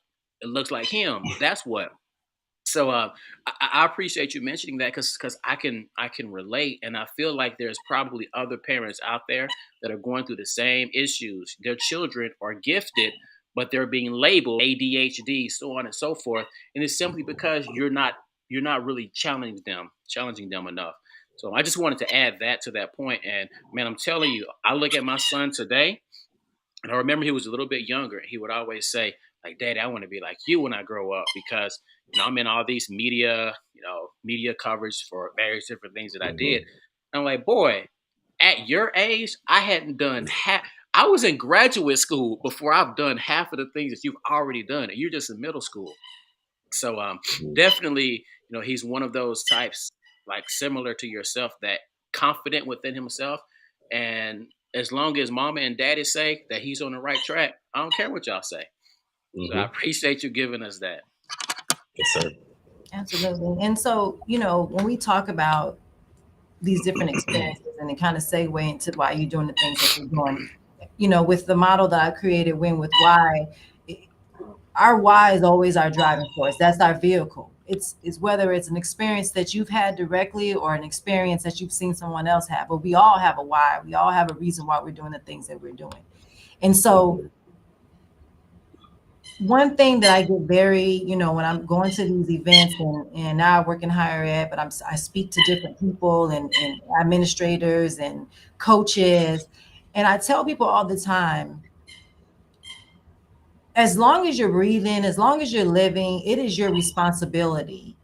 It looks like him. That's what. So I appreciate you mentioning that because I can relate, and I feel like there's probably other parents out there that are going through the same issues. Their children are gifted, but they're being labeled ADHD, so on and so forth, and it's simply because you're not really challenging them enough. So I just wanted to add that to that point. And man, I'm telling you, I look at my son today, and I remember he was a little bit younger. He would always say, like, Daddy, I want to be like you when I grow up because, I'm in all these media coverage for various different things that I did. Mhm. And I'm like, boy, at your age, I hadn't done half. I was in graduate school before I've done half of the things that you've already done. And you're just in middle school. So Mhm. definitely, he's one of those types, like similar to yourself, that confident within himself. And as long as mama and daddy say that he's on the right track, I don't care what y'all say. So I Mhm. appreciate you giving us that. Yes, sir. Absolutely. And so, when we talk about these different experiences and it kind of segue into why you're doing the things that you're doing, with the model that I created, Win with Why, our why is always our driving force. That's our vehicle. It's whether it's an experience that you've had directly or an experience that you've seen someone else have, but we all have a why. We all have a reason why we're doing the things that we're doing. And so Mhm. one thing that I get very, when I'm going to these events and now I work in higher ed, but I speak to different people and administrators and coaches. And I tell people all the time, as long as you're breathing, as long as you're living, it is your responsibility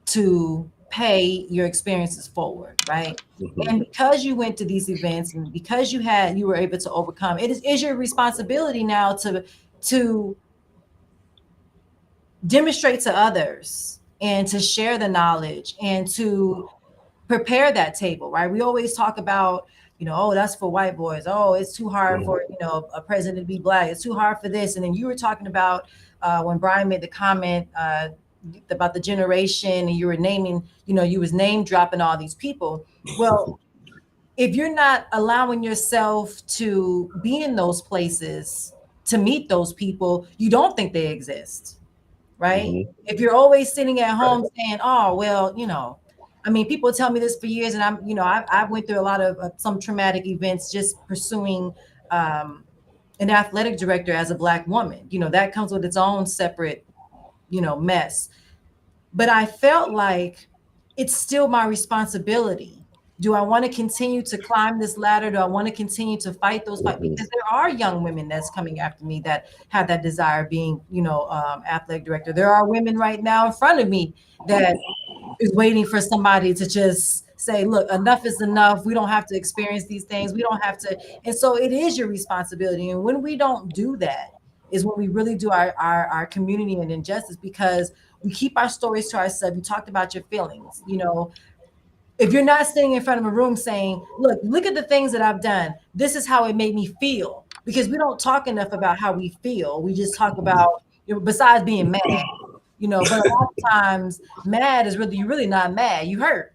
to pay your experiences forward, right? And Mhm. because you went to these events and because you were able to overcome, it is your responsibility now to demonstrate to others and to share the knowledge and to prepare that table, right? We always talk about, oh, that's for white boys. Oh, it's too hard Mhm. for, a president to be black. It's too hard for this. And then you were talking about when Brian made the comment about the generation and you were naming, you was name dropping all these people. Well, if you're not allowing yourself to be in those places to meet those people, you don't think they exist, right? Mhm. If you're always sitting at Right. home saying, "Oh, well, I mean, people tell me this for years, and I went through a lot of some traumatic events just pursuing um, an athletic director as a Black woman. That comes with its own separate, mess. But I felt like it's still my responsibility. Do I want to continue to climb this ladder? Do I want to continue to fight those fights? Mhm. Because there are young women that's coming after me that have that desire of being, athletic director. There are women right now in front of me that is waiting for somebody to just say, look, enough is enough. We don't have to experience these things. We don't have to. And so it is your responsibility. And when we don't do that is when we really do our community an injustice because we keep our stories to ourselves. You talked about your feelings. If you're not sitting in front of a room saying, look at the things that I've done. This is how it made me feel. Because we don't talk enough about how we feel. We just talk about, besides being mad. But a lot of times mad is really, you're really not mad, you hurt.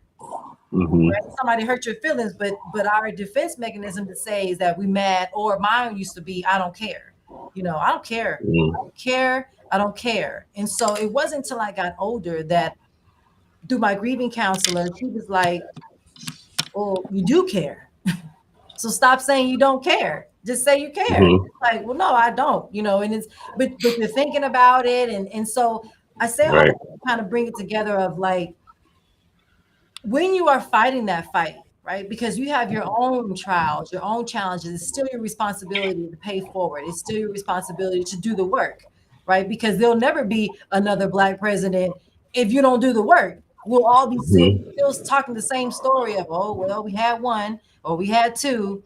Hmm. Right? Somebody hurt your feelings, but our defense mechanism to say is that we mad, or mine used to be, I don't care. I don't care. I Hmm. don't care. I don't care. And so it wasn't until I got older that through my grieving counselor, she was like, well, you do care. So stop saying you don't care. Just say you care. Hmm. Like, well, no, I don't, and it's, but you're thinking about it. And so I say all Right. that to kind of bring it together of like, when you are fighting that fight, right? Because you have your own trials, your own challenges, it's still your responsibility to pay forward. It's still your responsibility to do the work, right? Because there'll never be another Black president if you don't do the work. We'll all be Hmm. still talking the same story of, oh, well, we had one or we had two,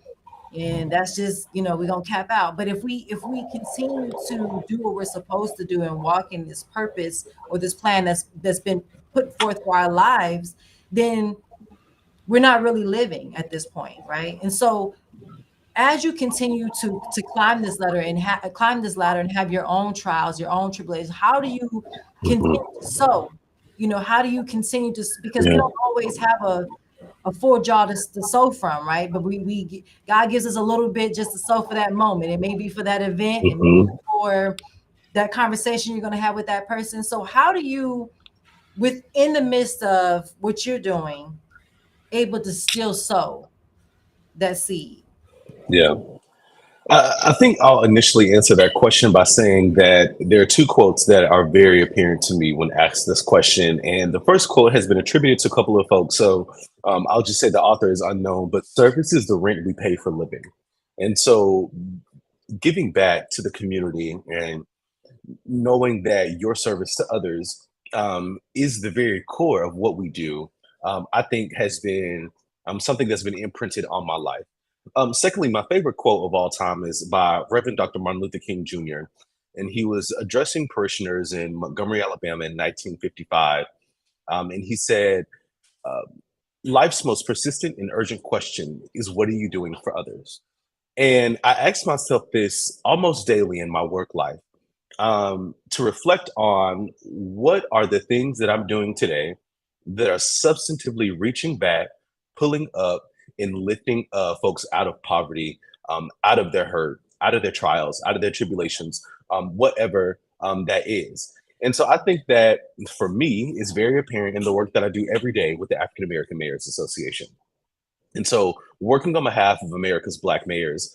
and that's just, we're gonna cap out. But if we continue to do what we're supposed to do and walk in this purpose or this plan that's been put forth for our lives, then we're not really living at this point, right? And so as you continue to climb this ladder and have your own trials, your own tribulations, how do you continue Hmm. to sow? How do you continue to, because we Yeah. don't always have a full jaw to sow from, right? But we God gives us a little bit just to sow for that moment. It may be for that event, it may be Hmm. for that conversation you're going to have with that person. So how do you, within the midst of what you're doing, able to still sow that seed? Yeah. I think I'll initially answer that question by saying that there are two quotes that are very apparent to me when asked this question. And the first quote has been attributed to a couple of folks. So I'll just say the author is unknown, but service is the rent we pay for living. And so giving back to the community and knowing that your service to others is the very core of what we do, I think has been something that's been imprinted on my life. Secondly, my favorite quote of all time is by Reverend Dr. Martin Luther King Jr., and he was addressing parishioners in Montgomery, Alabama in 1955. And he said, uh, life's most persistent and urgent question is, what are you doing for others? And I ask myself this almost daily in my work life, to reflect on what are the things that I'm doing today that are substantively reaching back, pulling up, and lifting folks out of poverty, out of their hurt, out of their trials, out of their tribulations, whatever that is. And so I think that for me, is very apparent in the work that I do every day with the African American Mayors Association. And so, working on behalf of America's Black mayors,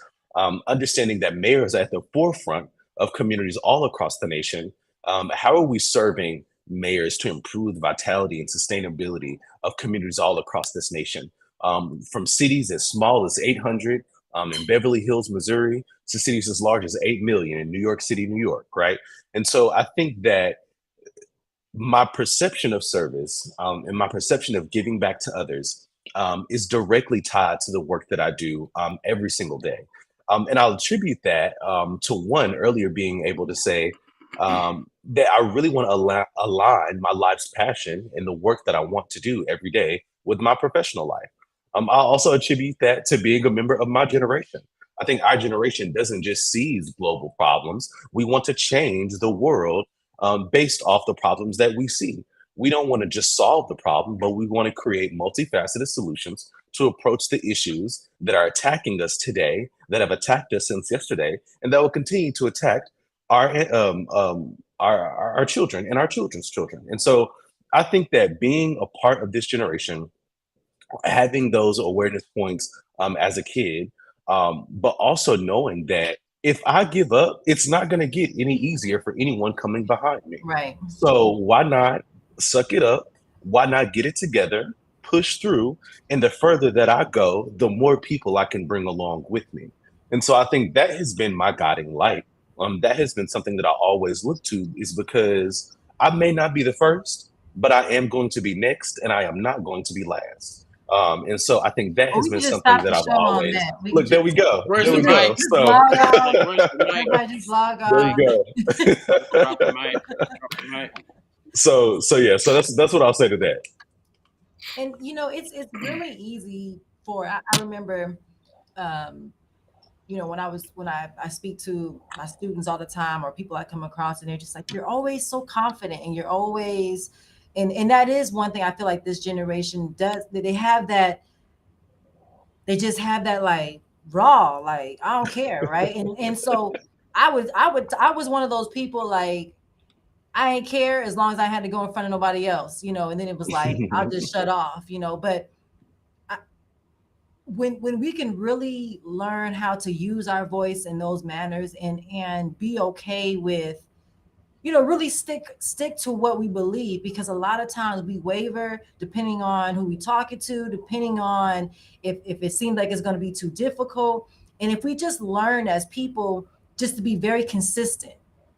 understanding that mayors are at the forefront of communities all across the nation, how are we serving mayors to improve the vitality and sustainability of communities all across this nation? From cities as small as 800 in Beverly Hills, Missouri, to cities as large as 8 million in New York City, New York, right? And so I think that my perception of service and my perception of giving back to others is directly tied to the work that I do every single day. And I'll attribute that to one earlier being able to say that I really want to align my life's passion and the work that I want to do every day with my professional life. I'll also attribute that to being a member of my generation. I think our generation doesn't just seize global problems. We want to change the world based off the problems that we see. We don't want to just solve the problem, but we want to create multifaceted solutions to approach the issues that are attacking us today, that have attacked us since yesterday, and that will continue to attack our children and our children's children. And so I think that being a part of this generation, having those awareness points as a kid, but also knowing that if I give up, it's not going to get any easier for anyone coming behind me. Right. So why not suck it up? Why not get it together, push through, and the further that I go, the more people I can bring along with me. And so I think that has been my guiding light. That has been something that I always look to, is because I may not be the first, but I am going to be next, and I am not going to be last. And so I think that Well, has we been could just something stop that the I've show on always that. We could look. There just we go. Where's There the we just, go. mic? just So log off. Where's the mic? Everybody just log there you off. go. Drop the mic. Drop the mic. So yeah. So that's what I'll say to that. And it's really easy for, I remember um you know, when I speak to my students all the time or people I come across, and they're just like, you're always so confident and you're always, and that is one thing I feel like this generation does, that they have that, they just have that like raw, like I don't care, right? And so I was one of those people like I ain't care as long as I had to go in front of nobody else, you know, and then it was like I'll just shut off, you know. But I, when we can really learn how to use our voice in those manners and be okay with, you know, really stick to what we believe, because a lot of times we waver depending on who we talking to, depending on if it seems like it's going to be too difficult. And if we just learn as people just to be very consistent,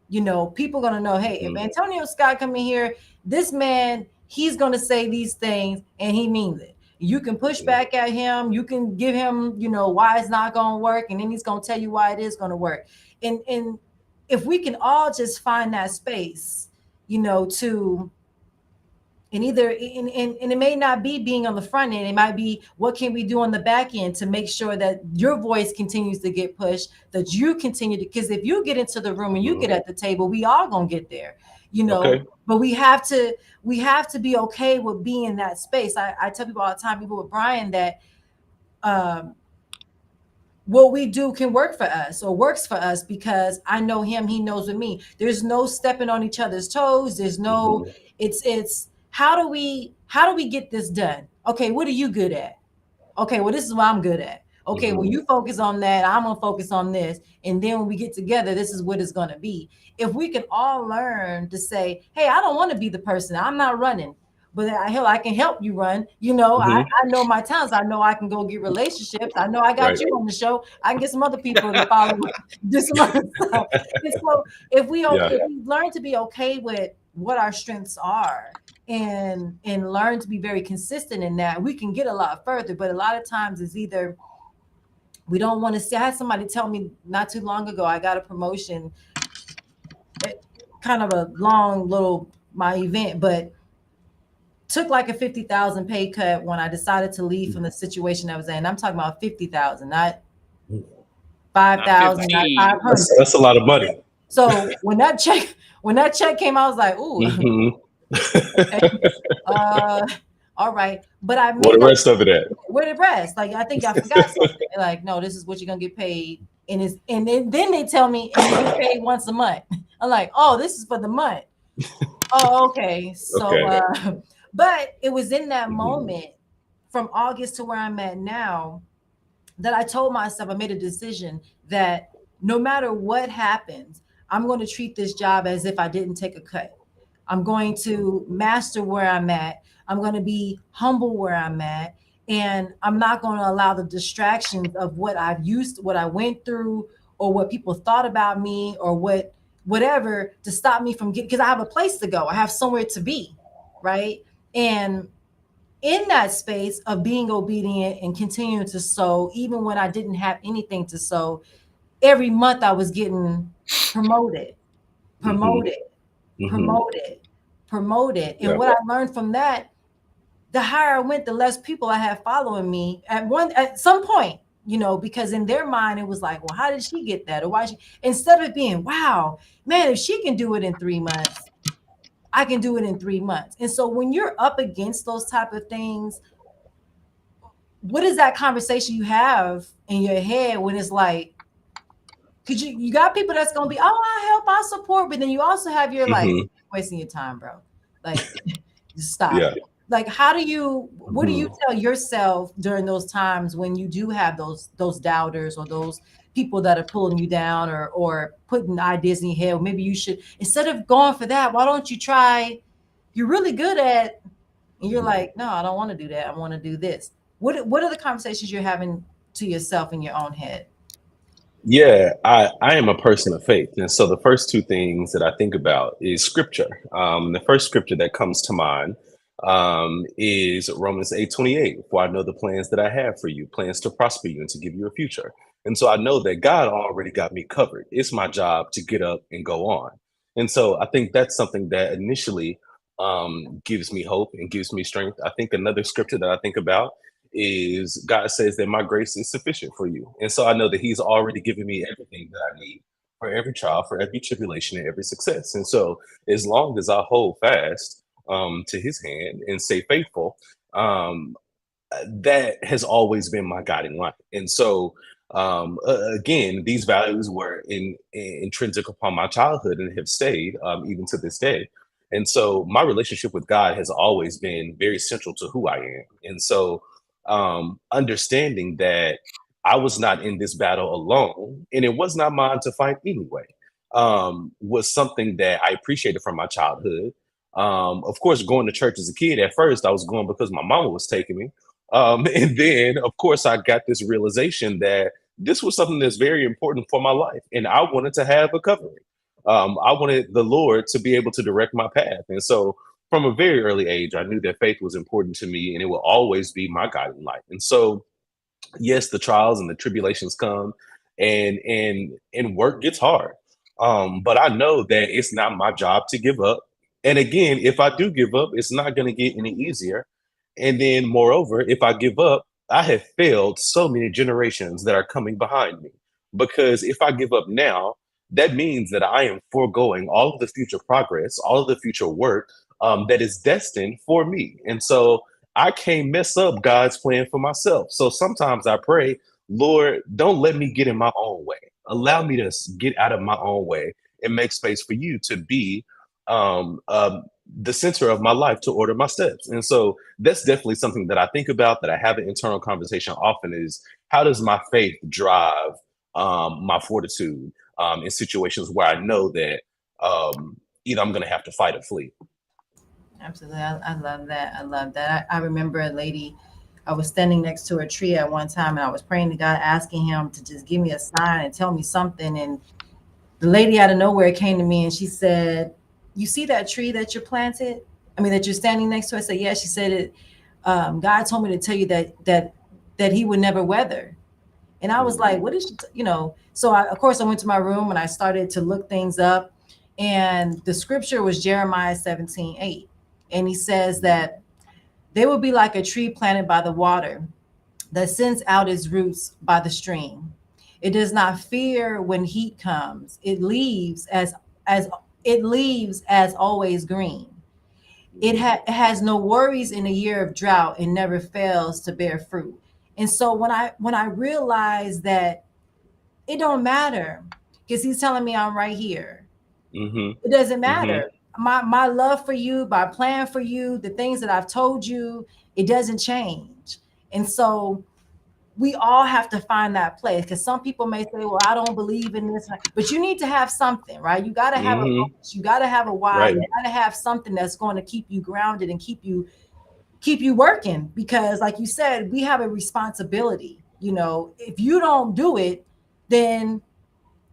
you know, people going to know, hey, if Mhm. Antonio Scott come in here, this man, he's going to say these things and he means it. You can push back at him, you can give him, you know, why it's not going to work, and then he's going to tell you why it is going to work. And if we can all just find that space, you know, to, and either and it may not be being on the front end, it might be what can we do on the back end to make sure that your voice continues to get pushed, that you continue to, because if you get into the room and you Mhm. get at the table, we all gonna get there, you know. Okay. But we have to be okay with being in that space. I tell people all the time, people with Brian, that um what we do can work for us or works for us, because I know him, he knows with me. There's no stepping on each other's toes. There's no, Mhm. it's how do we get this done? Okay, what are you good at? Okay, well, this is what I'm good at. Okay, well, Mhm. you focus on that. I'm gonna focus on this. And then when we get together, this is what it's gonna be. If we can all learn to say, hey, I don't want to be the person, I'm not running, but I can help you run. You know, I, Mhm. I know my talents. I know I can go get relationships. I know I got Right. you on the show. I can get some other people to follow, do some other stuff. And so Yeah. if we learn to be okay with what our strengths are, and learn to be very consistent in that, we can get a lot further. But a lot of times it's either we don't want to see. I had somebody tell me not too long ago, I got a promotion, kind of a long little my event, but took like a 50,000 pay cut when I decided to leave from the situation I was in. I'm talking about 50,000, not Not 5,000, not 15. 500. That's a lot of money. So when that check came, I was like, ooh, Hmm. okay, uh, all right. But I What made the those, rest of it at? where the rest? Like, I think I forgot something. They're like, no, this is what you're gonna get paid. And then they tell me, and you get paid once a month. I'm like, oh, this is for the month. Oh, okay. So Okay. but it was in that Mhm. moment from August to where I'm at now that I told myself, I made a decision that no matter what happens, I'm going to treat this job as if I didn't take a cut. I'm going to master where I'm at. I'm going to be humble where I'm at. And I'm not going to allow the distractions of what I've used, what I went through, or what people thought about me, or whatever to stop me from getting, because I have a place to go. I have somewhere to be. Right. And in that space of being obedient and continuing to sow, even when I didn't have anything to sow, every month I was getting promoted, Mhm. promoted, Mhm. promoted, promoted. And Yeah. what I learned from that, the higher I went, the less people I had following me at some point, you know, because in their mind it was like, well, how did she get that? Or why she, instead of being, wow, man, if she can do it in 3 months, I can do it in 3 months. And so when you're up against those type of things, what is that conversation you have in your head when it's like, because you got people that's gonna be, oh, I help, I support, but then you also have your like, Mhm. wasting your time, bro. Like, just stop. Yeah. Like, what do you Mhm. tell yourself during those times when you do have those doubters or those people that are pulling you down, or putting ideas in your head? Maybe you should, instead of going for that, why don't you try, you're really good at, and you're like, no, I don't want to do that. I want to do this. What are the conversations you're having to yourself in your own head? Yeah, I am a person of faith. And so the first two things that I think about is scripture. The first scripture that comes to mind is Romans 8:28. For I know the plans that I have for you, plans to prosper you and to give you a future. And so I know that God already got me covered. It's my job to get up and go on. And so I think that's something that initially gives me hope and gives me strength. I think another scripture that I think about is God says that my grace is sufficient for you. And so I know that He's already given me everything that I need for every trial, for every tribulation, and every success. And so as long as I hold fast to His hand and stay faithful, um, that has always been my guiding light. And so, again, these values were intrinsic upon my childhood and have stayed even to this day. And so, my relationship with God has always been very central to who I am. And so, understanding that I was not in this battle alone, and it was not mine to fight anyway, was something that I appreciated from my childhood. Of course, going to church as a kid, at first, I was going because my mama was taking me, and then, of course, I got this realization that this was something that's very important for my life, and I wanted to have a covering. I wanted the Lord to be able to direct my path, and so from a very early age, I knew that faith was important to me, and it will always be my guiding light. And so, yes, the trials and the tribulations come, and work gets hard. But I know that it's not my job to give up. And again, if I do give up, it's not going to get any easier. And then, moreover, if I give up, I have failed so many generations that are coming behind me. Because if I give up now, that means that I am foregoing all of the future progress, all of the future work that is destined for me. And so I can't mess up God's plan for myself. So sometimes I pray, Lord, don't let me get in my own way. Allow me to get out of my own way and make space for you to be um, um, the center of my life, to order my steps. And so that's definitely something that I think about, that I have an internal conversation often, is how does my faith drive my fortitude in situations where I know that either I'm going to have to fight or flee. Absolutely. I love that. I love that. I remember a lady, I was standing next to a tree at one time and I was praying to God, asking him to just give me a sign and tell me something. And the lady out of nowhere came to me and she said, "You see that tree that you're planted? I mean, that you're standing next to?" I said, "Yeah." She said, God told me to tell you that he would never weather. And I was like, Mm, what is she, So of course I went to my room and I started to look things up. And the scripture was Jeremiah 17:8. And he says mm, that they will be like a tree planted by the water that sends out its roots by the stream. It does not fear when heat comes. As it leaves as always green. mm, It has no worries in a year of drought and never fails to bear fruit. And so when I realized that it don't matter, because he's telling me I'm right here. mhm, It doesn't mhm, matter. My love for you, my plan for you, the things that I've told you, it doesn't change. And so we all have to find that place, because some people may say, well, I don't believe in this, but you need to have something, right? You got to have a mhm. focus, you got to have a why, Right. you got to have something that's going to keep you grounded and keep you working, because like you said, we have a responsibility. If you don't do it, then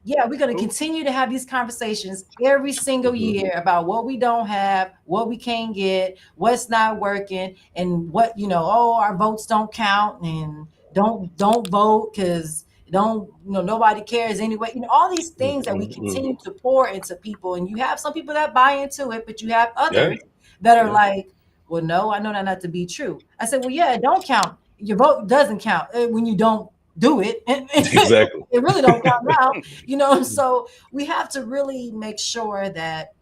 yeah, we're going to Ooh. continue to have these conversations every single Mhm, year about what we don't have, what we can't get, what's not working, and what, oh, our votes don't count, and don't vote because don't, nobody cares anyway. All these mm, things that we mm, mm. continue to pour into people, and you have some people that buy into it, but you have Yeah, others that are yeah. like, well, no, I know that not to be true. I said, well, yeah, it don't count. Your vote doesn't count when you don't do it. Exactly. It really don't count now. So we have to really make sure that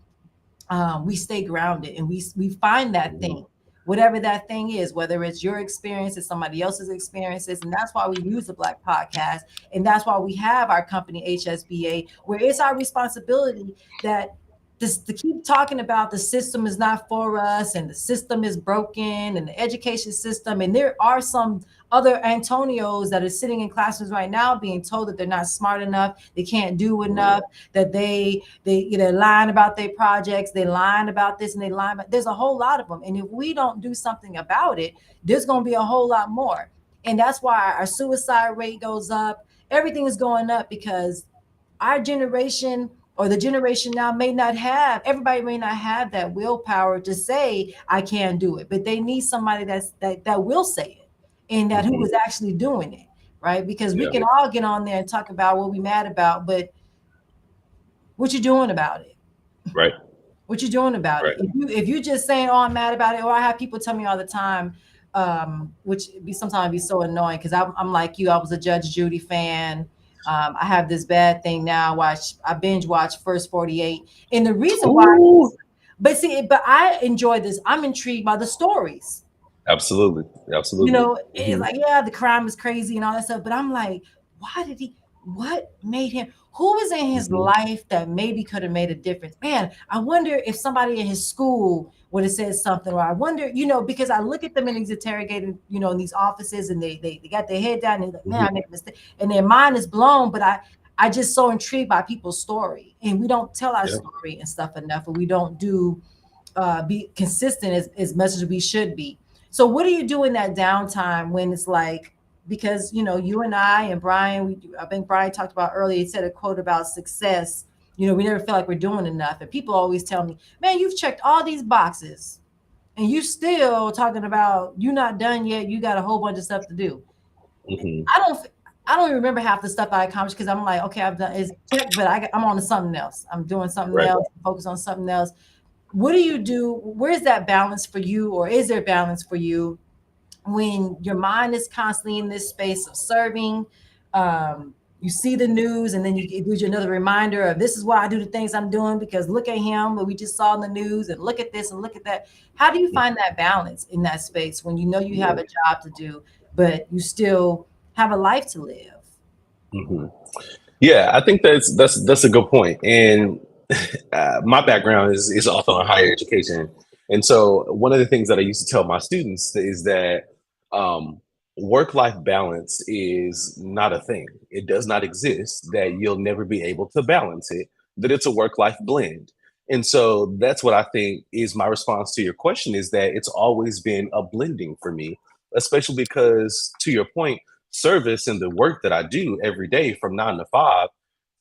we stay grounded and we find that Mhm, thing, whatever that thing is, whether it's your experiences, somebody else's experiences. And that's why we use the Black podcast, and that's why we have our company HSBA, where it's our responsibility that this to keep talking about the system is not for us, and the system is broken, and the education system. And there are some other Antonios that are sitting in classrooms right now being told that they're not smart enough, they can't do mhm, enough, that they're lying about their projects, they lying about this, and they lying about, there's a whole lot of them. And if we don't do something about it, there's going to be a whole lot more. And that's why our suicide rate goes up. Everything is going up because our generation, or the generation now, may not have, everybody may not have that willpower to say I can't do it, but they need somebody that will say it, and that who mhm. is actually doing it, right? Because we Yeah, can all get on there and talk about what we mad about, but what you doing about it? right, What you doing about it? right. If you just saying, "Oh, I'm mad about it," or I have people tell me all the time, which be sometimes be so annoying because I'm like you. I was a Judge Judy fan. I have this bad thing now. I binge watch First 48, and the reason why, Ooh, but I enjoy this. I'm intrigued by the stories. absolutely, You absolutely. know, it's Hmm. like, yeah, the crime is crazy and all that stuff, but I'm like, why did he, what made him, who was in his Hmm. life that maybe could have made a difference? Man, I wonder if somebody in his school would have said something, or I wonder, because I look at them in these interrogated, in these offices, and they got their head down and they're like, man, Hmm. I made a mistake. And their mind is blown, but I just so intrigued by people's story. And we don't tell our Yeah. story and stuff enough, and we don't do be consistent as much as we should be. So what do you do in that downtime when it's like, because you and I and Brian, I think Brian talked about earlier, he said a quote about success. We never feel like we're doing enough. And people always tell me, man, you've checked all these boxes and you still talking about you're not done yet. You got a whole bunch of stuff to do. Hmm. I don't I don't even remember half the stuff I accomplished because I'm like, okay, I've done is check, but I'm on to something else. I'm doing something Right. else, focus on something else. What do you do? Where's that balance for you, or is there balance for you when your mind is constantly in this space of serving? You see the news, and then it gives you another reminder of this is why I do the things I'm doing because look at him, what we just saw in the news, and look at this and look at that. How do you find that balance in that space when you know you have a job to do, but you still have a life to live? Hmm. Yeah, I think that's a good point. And my background is also in higher education, and so one of the things that I used to tell my students is that um, work-life balance is not a thing. It does not exist. That you'll never be able to balance it. That it's a work-life blend. And so that's what I think is my response to your question is that it's always been a blending for me, especially because to your point, service and the work that I do every day from 9 to 5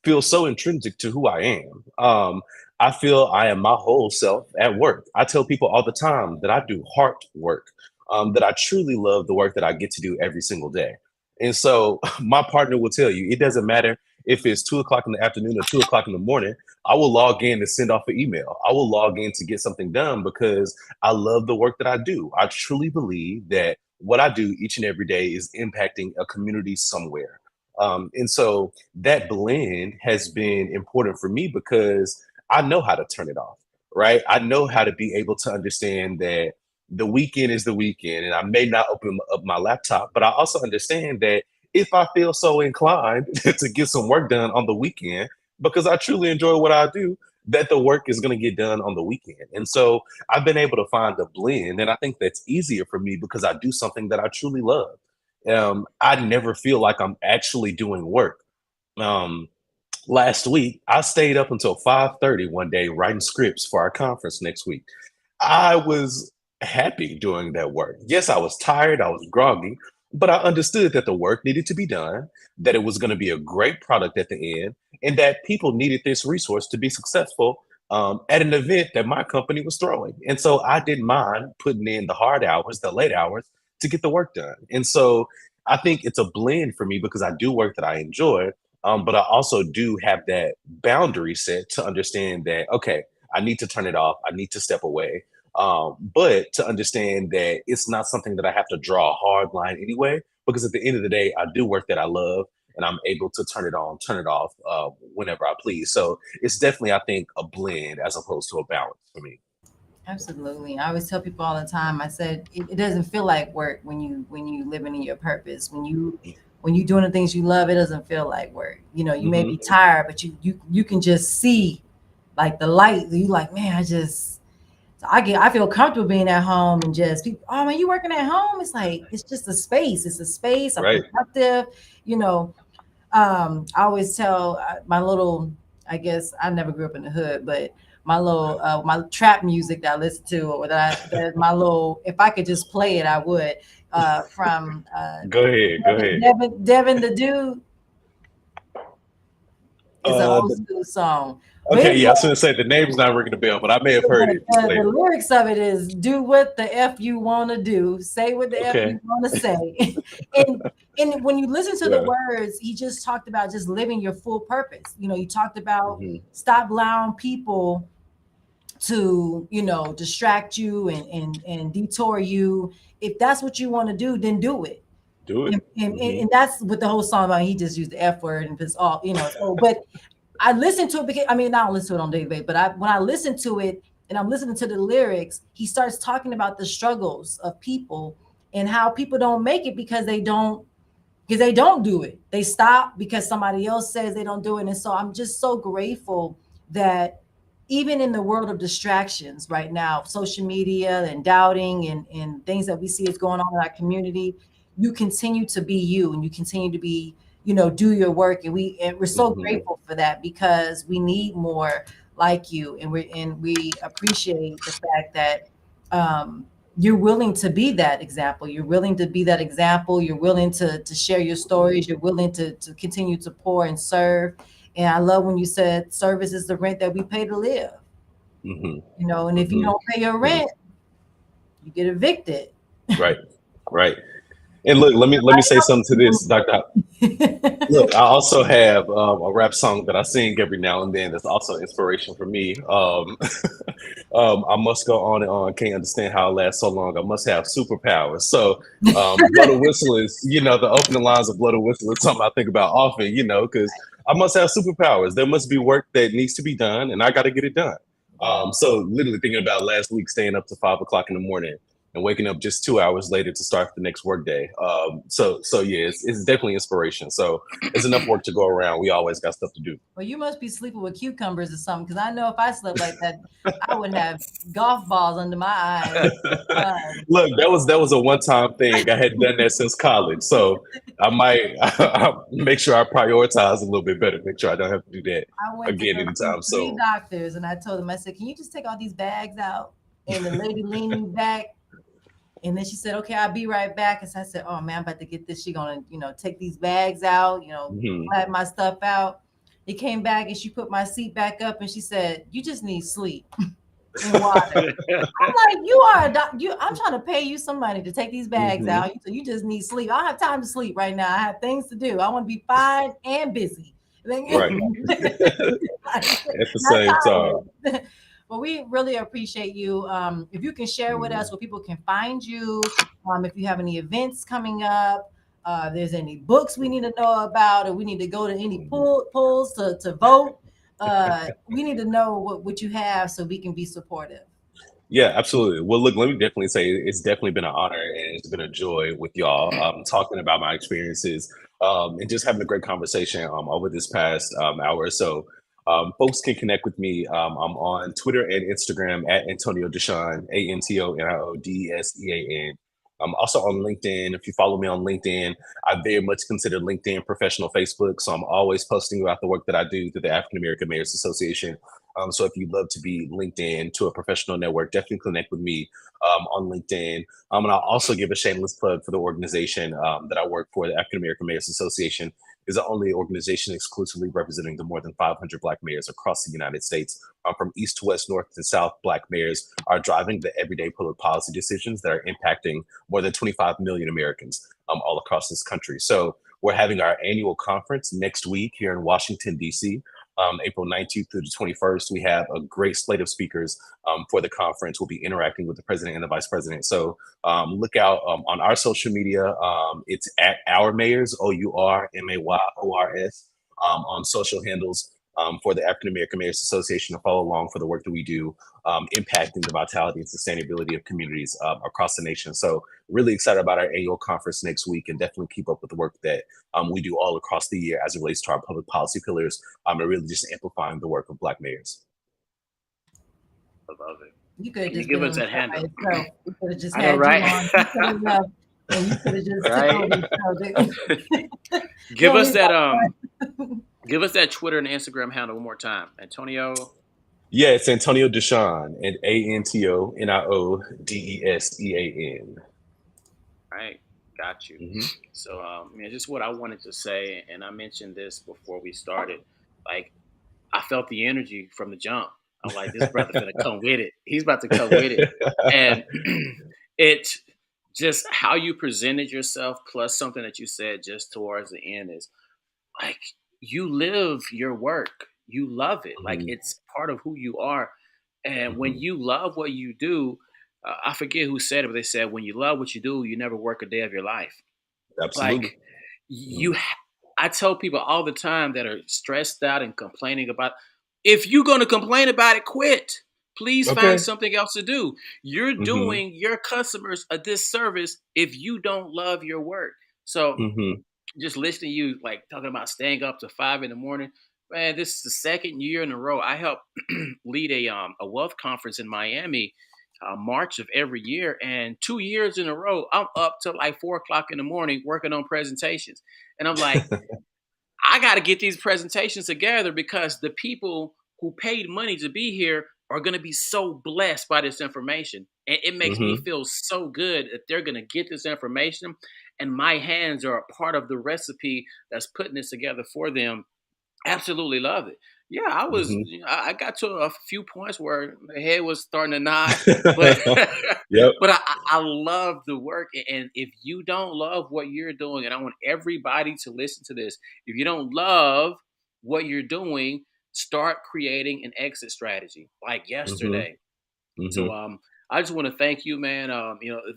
feels so intrinsic to who I am. I feel I am my whole self at work. I tell people all the time that I do heart work, that I truly love the work that I get to do every single day. And so my partner will tell you, it doesn't matter if it's 2 o'clock in the afternoon or 2 o'clock in the morning, I will log in to send off an email. I will log in to get something done because I love the work that I do. I truly believe that what I do each and every day is impacting a community somewhere. And so that blend has been important for me because I know how to turn it off, right? I know how to be able to understand that the weekend is the weekend and I may not open up my laptop, but I also understand that if I feel so inclined to get some work done on the weekend, because I truly enjoy what I do, that the work is going to get done on the weekend. And so I've been able to find a blend. And I think that's easier for me because I do something that I truly love. I never feel like I'm actually doing work. Um, Last week, I stayed up until 5:30 one day writing scripts for our conference next week. I was happy doing that work. Yes, I was tired, I was groggy, but I understood that the work needed to be done, that it was going to be a great product at the end, and that people needed this resource to be successful at an event that my company was throwing. And so I didn't mind putting in the hard hours, the late hours to get the work done. And so I think it's a blend for me because I do work that I enjoy, but I also do have that boundary set to understand that, okay, I need to turn it off. I need to step away. But to understand that it's not something that I have to draw a hard line anyway, because at the end of the day, I do work that I love and I'm able to turn it on, turn it off whenever I please. So it's definitely, I think, a blend as opposed to a balance for me. Absolutely. I always tell people all the time. I said it doesn't feel like work when you living in your purpose. When you doing the things you love, it doesn't feel like work. You may Hmm. be tired, but you can just see like the light. You like, man, I feel comfortable being at home and just people. Oh man, you working at home? It's like it's just a space. It's a space. I'm Right. productive. You know, I always tell my little, I guess I never grew up in the hood, but my trap music that I listen to, or that my little, if I could just play it, I would. From Go ahead. Go ahead. Devin the Dude is an Uh, old the, school song, but okay, it's yeah, I was going to say the name's not ringing a bell, but I may have heard it. Just the later. lyrics of it is do what the f you want to do, say what the f Okay. you want to say. and and when you listen to the Yeah. words, he just talked about just living your full purpose. You talked about Hmm. stop allowing people to, you know, distract you and detour you. If that's what you want to do, then do it. Do it. And that's what the whole song about. He just used the F word and it's all, you know. So, but I listened to it because I mean, I don't listen to it on a daily basis, but when I listen to it and I'm listening to the lyrics, he starts talking about the struggles of people and how people don't make it because they don't do it. They stop because somebody else says they don't do it. And so I'm just so grateful that even in the world of distractions right now, social media and doubting and things that we see is going on in our community, you continue to be you and you continue to be, you know, do your work. And we're so grateful for that because we need more like you. And we appreciate the fact that you're willing to be that example. You're willing to be that example. You're willing to share your stories. You're willing to continue to pour and serve. And I love when you said service is the rent that we pay to live. Mm-hmm. You know, and if you don't pay your rent, you get evicted. Right. Right. And look, let me say something to this, Doctor. Look, I also have a rap song that I sing every now and then. That's also inspiration for me. I must go on and on. Can't understand how I last so long. I must have superpowers. So, Blow the Whistle is, you know, the opening lines of Blow the Whistle is something I think about often, you know, because I must have superpowers. There must be work that needs to be done, and I got to get it done. So, literally thinking about last week, staying up to 5 o'clock in the morning and waking up just 2 hours later to start the next workday. So yeah, it's definitely inspiration. So it's enough work to go around. We always got stuff to do. Well, you must be sleeping with cucumbers or something, because I know if I slept like that, I would have golf balls under my eyes. Look, that was a one-time thing. I hadn't done that since college, so I might make sure I prioritize a little bit better. Make sure I don't have to do that I went to again go see anytime three soon. doctors, and I told them, I said, "Can you just take all these bags out?" And the lady leaning back, and then she said, "Okay, I'll be right back." And so I said, "Oh man, I'm about to get this. She gonna, you know, take these bags out, you know, Hmm. flatten my stuff out." He came back and she put my seat back up, and she said, "You just need sleep and water." I'm like, "You are a doc. I'm trying to pay you some money to take these bags Hmm. out. So you just need sleep. I don't have time to sleep right now. I have things to do. I want to be fine and busy." Right. Like, At the not same time. tired. Well, we really appreciate you. If you can share with us Mhm. where people can find you, if you have any events coming up, if there's any books we need to know about, or we need to go to any Mhm. polls to vote. We need to know what you have so we can be supportive. Yeah, absolutely. Well, look, let me definitely say it's definitely been an honor and it's been a joy with y'all talking about my experiences and just having a great conversation over this past hour or so. Folks can connect with me. I'm on Twitter and Instagram at Antonio Deshawn, ANTONIODESEAN. I'm also on LinkedIn. If you follow me on LinkedIn, I very much consider LinkedIn professional Facebook. So I'm always posting about the work that I do through the African American Mayors Association. So if you'd love to be linked in to a professional network, definitely connect with me on LinkedIn. And I'll also give a shameless plug for the organization that I work for, the African American Mayors Association is the only organization exclusively representing the more than 500 Black mayors across the United States. From east to west, north to south, Black mayors are driving the everyday public policy decisions that are impacting more than 25 million Americans all across this country. So we're having our annual conference next week here in Washington, D.C. April 19th through the 21st. We have a great slate of speakers for the conference. We'll be interacting with the president and the vice president. So look out on our social media. It's at Our Mayors, OURMAYORS, on social handles for the African American Mayors Association to follow along for the work that we do, impacting the vitality and sustainability of communities across the nation. So really excited about our annual conference next week and definitely keep up with the work that we do all across the year as it relates to our public policy pillars and really just amplifying the work of Black mayors. I love it. You could have Can you just give been us on the that show by handle? yourself. We could have just I know, had you right? on. You could have left, and you could have just took Right? over the show. You Give don't us need that that. give us that Twitter and Instagram handle one more time. Antonio. Yeah, it's Antonio Deshawn and ANTONIODESEAN. Right. Got you. Mm-hmm. So just what I wanted to say, and I mentioned this before we started. Like, I felt the energy from the jump. I'm like, this brother finna come with it. He's about to come with it. And it just how you presented yourself, plus something that you said just towards the end is like you live your work. You love it. Like Mhm. it's part of who you are. And when Hmm. you love what you do, I forget who said it, but they said when you love what you do, you never work a day of your life. Absolutely. Like Mhm. you, I tell people all the time that are stressed out and complaining about. If you're going to complain about it, quit. Please find Okay. something else to do. You're Hmm. doing your customers a disservice if you don't love your work. So Hmm. just listening to you like talking about staying up to 5 in the morning, man, this is the second year in a row I help lead a wealth conference in Miami, March of every year, and 2 years in a row I'm up till like 4 o'clock in the morning working on presentations, and I'm like, I got to get these presentations together because the people who paid money to be here are going to be so blessed by this information. And it makes me Hmm. feel so good that they're going to get this information and my hands are a part of the recipe that's putting this together for them. Absolutely love it. Yeah, I was. Hmm. I got to a few points where the head was starting to nod, but Yep. but I love the work. And if you don't love what you're doing, and I want everybody to listen to this, if you don't love what you're doing, start creating an exit strategy. Like Hmm. yesterday, so Hmm. I just want to thank you, man.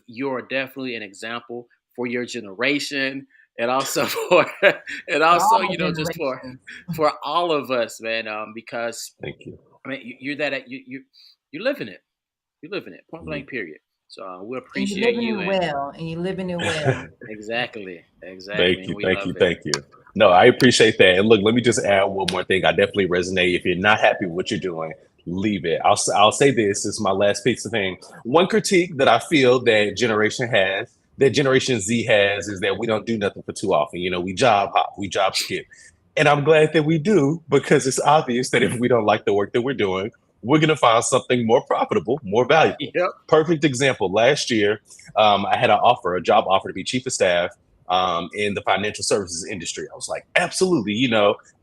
You're definitely an example for your generation, and also for and For also all just generations. for all of us, man. Because Thank you. I mean, you're that you live in it. You live in it. Point Mhm. blank. Period. So we And you're appreciate living it you, and well. And you're living it well. exactly, Thank and you, we thank you, love it. thank you. No, I appreciate that. And look, let me just add one more thing. I definitely resonate. If you're not happy with what you're doing, leave it. I'll say this. This is my last piece of thing. One critique that I feel that Generation Z has, is that we don't do nothing for too often. We job hop, we job skip. And I'm glad that we do, because it's obvious that if we don't like the work that we're doing, we're going to find something more profitable, more valuable. Yep. Perfect example. Last year, I had a job offer to be chief of staff in the financial services industry. I was like, absolutely.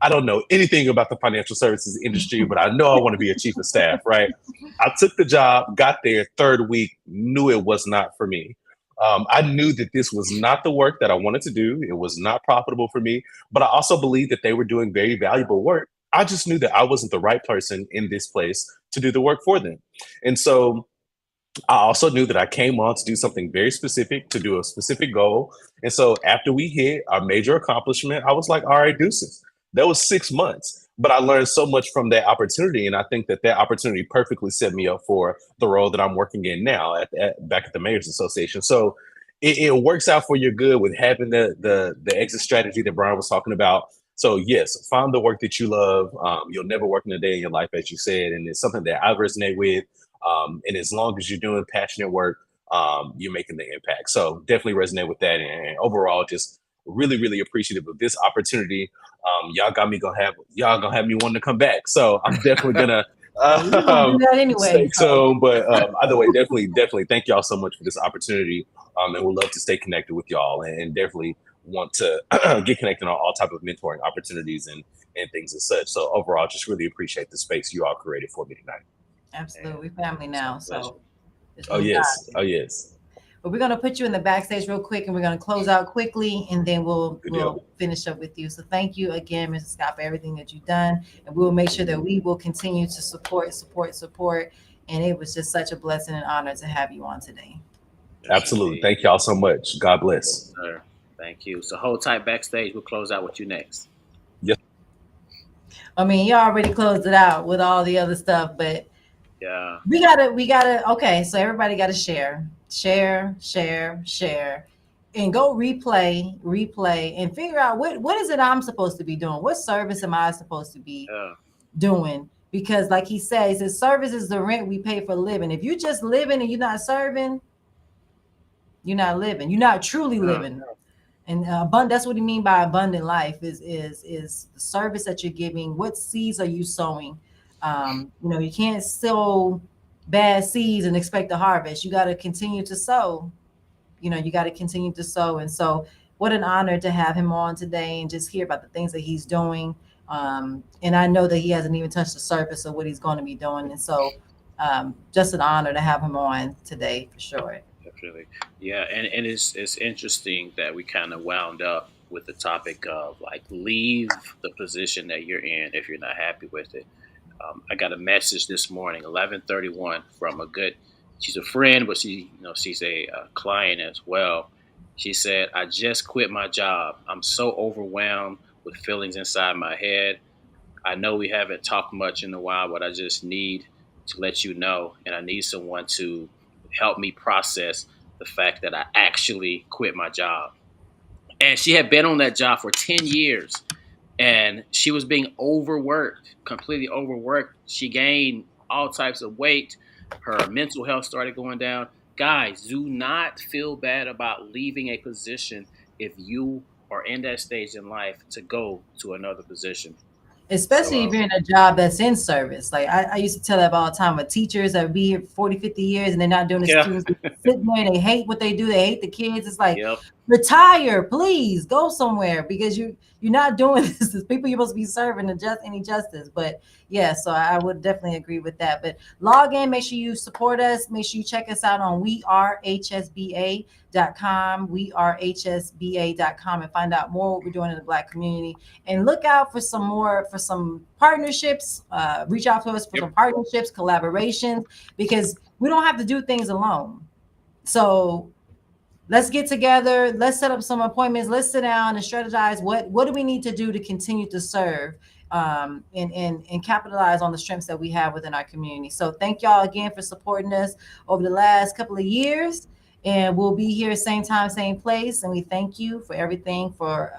I don't know anything about the financial services industry, but I know I want to be a chief of staff, right? I took the job, got there, third week, knew it was not for me. I knew that this was not the work that I wanted to do. It was not profitable for me, but I also believed that they were doing very valuable work. I just knew that I wasn't the right person in this place to do the work for them. And so I also knew that I came on to do something very specific, to do a specific goal. And so after we hit our major accomplishment, I was like, all right, deuces. That was 6 months. But I learned so much from that opportunity. And I think that that opportunity perfectly set me up for the role that I'm working in now back at the Mayor's Association. So it works out for your good with having the exit strategy that Brian was talking about. So yes, find the work that you love. You'll never work in a day in your life, as you said, and it's something that I resonate with. And as long as you're doing passionate work, you're making the impact. So definitely resonate with that. And overall, just really, really appreciative of this opportunity. Y'all gonna have me wanting to come back. So I'm definitely gonna Well, we were gonna do that anyway. stay So tuned. But either way, definitely, definitely thank y'all so much for this opportunity. And we'd love to stay connected with y'all, and definitely want to get connected on all type of mentoring opportunities and things and such. So overall, just really appreciate the space you all created for me tonight. And absolutely, we family it's my now. pleasure. So it's Oh really yes. God. Oh yes. But we're gonna put you in the backstage real quick, and we're gonna close out quickly, and then we'll Good deal. we'll finish up with you. So thank you again, Mr. Scott, for everything that you've done, and we will make sure that Mhm. we will continue to support. And it was just such a blessing and honor to have you on today. Yes, Absolutely. indeed. Thank y'all so much. God Yes, bless. sir. Thank you. So hold tight backstage. We'll close out with you next. Yes. I mean, you already closed it out with all the other stuff, but Yeah. we gotta okay, so everybody gotta share, and go replay and figure out what is it I'm supposed to be doing? What service am I supposed to be Yeah. doing? Because like he says service is the rent we pay for living. If you're just living and you're not serving, you're not living. You're not truly Yeah. living. And that's what he mean by abundant life is the service that you're giving. What seeds are you sowing? You can't sow bad seeds and expect a harvest. You got to continue to sow. You got to continue to sow. And so what an honor to have him on today and just hear about the things that he's doing. And I know that he hasn't even touched the surface of what he's going to be doing. And so just an honor to have him on today for sure. Definitely. Yeah, and it's interesting that we kind of wound up with the topic of like leave the position that you're in if you're not happy with it. I got a message this morning, 11:31, from a good. She's a friend, but she's a client as well. She said, "I just quit my job. I'm so overwhelmed with feelings inside my head. I know we haven't talked much in a while, but I just need to let you know, and I need someone to help me process the fact that I actually quit my job." And she had been on that job for 10 years, and she was being overworked, completely overworked. She gained all types of weight. Her mental health started going down. Guys, do not feel bad about leaving a position if you are in that stage in life to go to another position. So, Especially if you're in a job that's in service. Like I used to tell that all the time with teachers that would be here 40, 50 years and they're not doing the yeah, students sitting there, they hate what they do, they hate the kids. It's like yep, retire, please go somewhere because you're not doing this. It's people you're supposed to be serving to just any justice. But yeah, so I would definitely agree with that. But log in, make sure you support us, make sure you check us out on wearehsba.com, wearehsba.com, and find out more what we're doing in the Black community, and look out for some partnerships. Reach out to us for yep, some partnerships, collaborations, because we don't have to do things alone. So let's get together, let's set up some appointments, let's sit down and strategize what do we need to do to continue to serve, and capitalize on the strengths that we have within our community. So thank y'all again for supporting us over the last couple of years, and we'll be here same time, same place. And we thank you for everything, for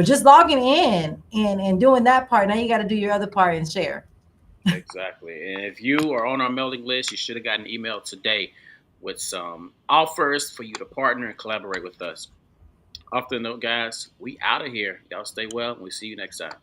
just logging in and doing that part. Now you got to do your other part and share. exactly. And if you are on our mailing list, you should have gotten an email today with some offers for you to partner and collaborate with us. Off the note, guys, we out of here. Y'all stay well, and we'll see you next time.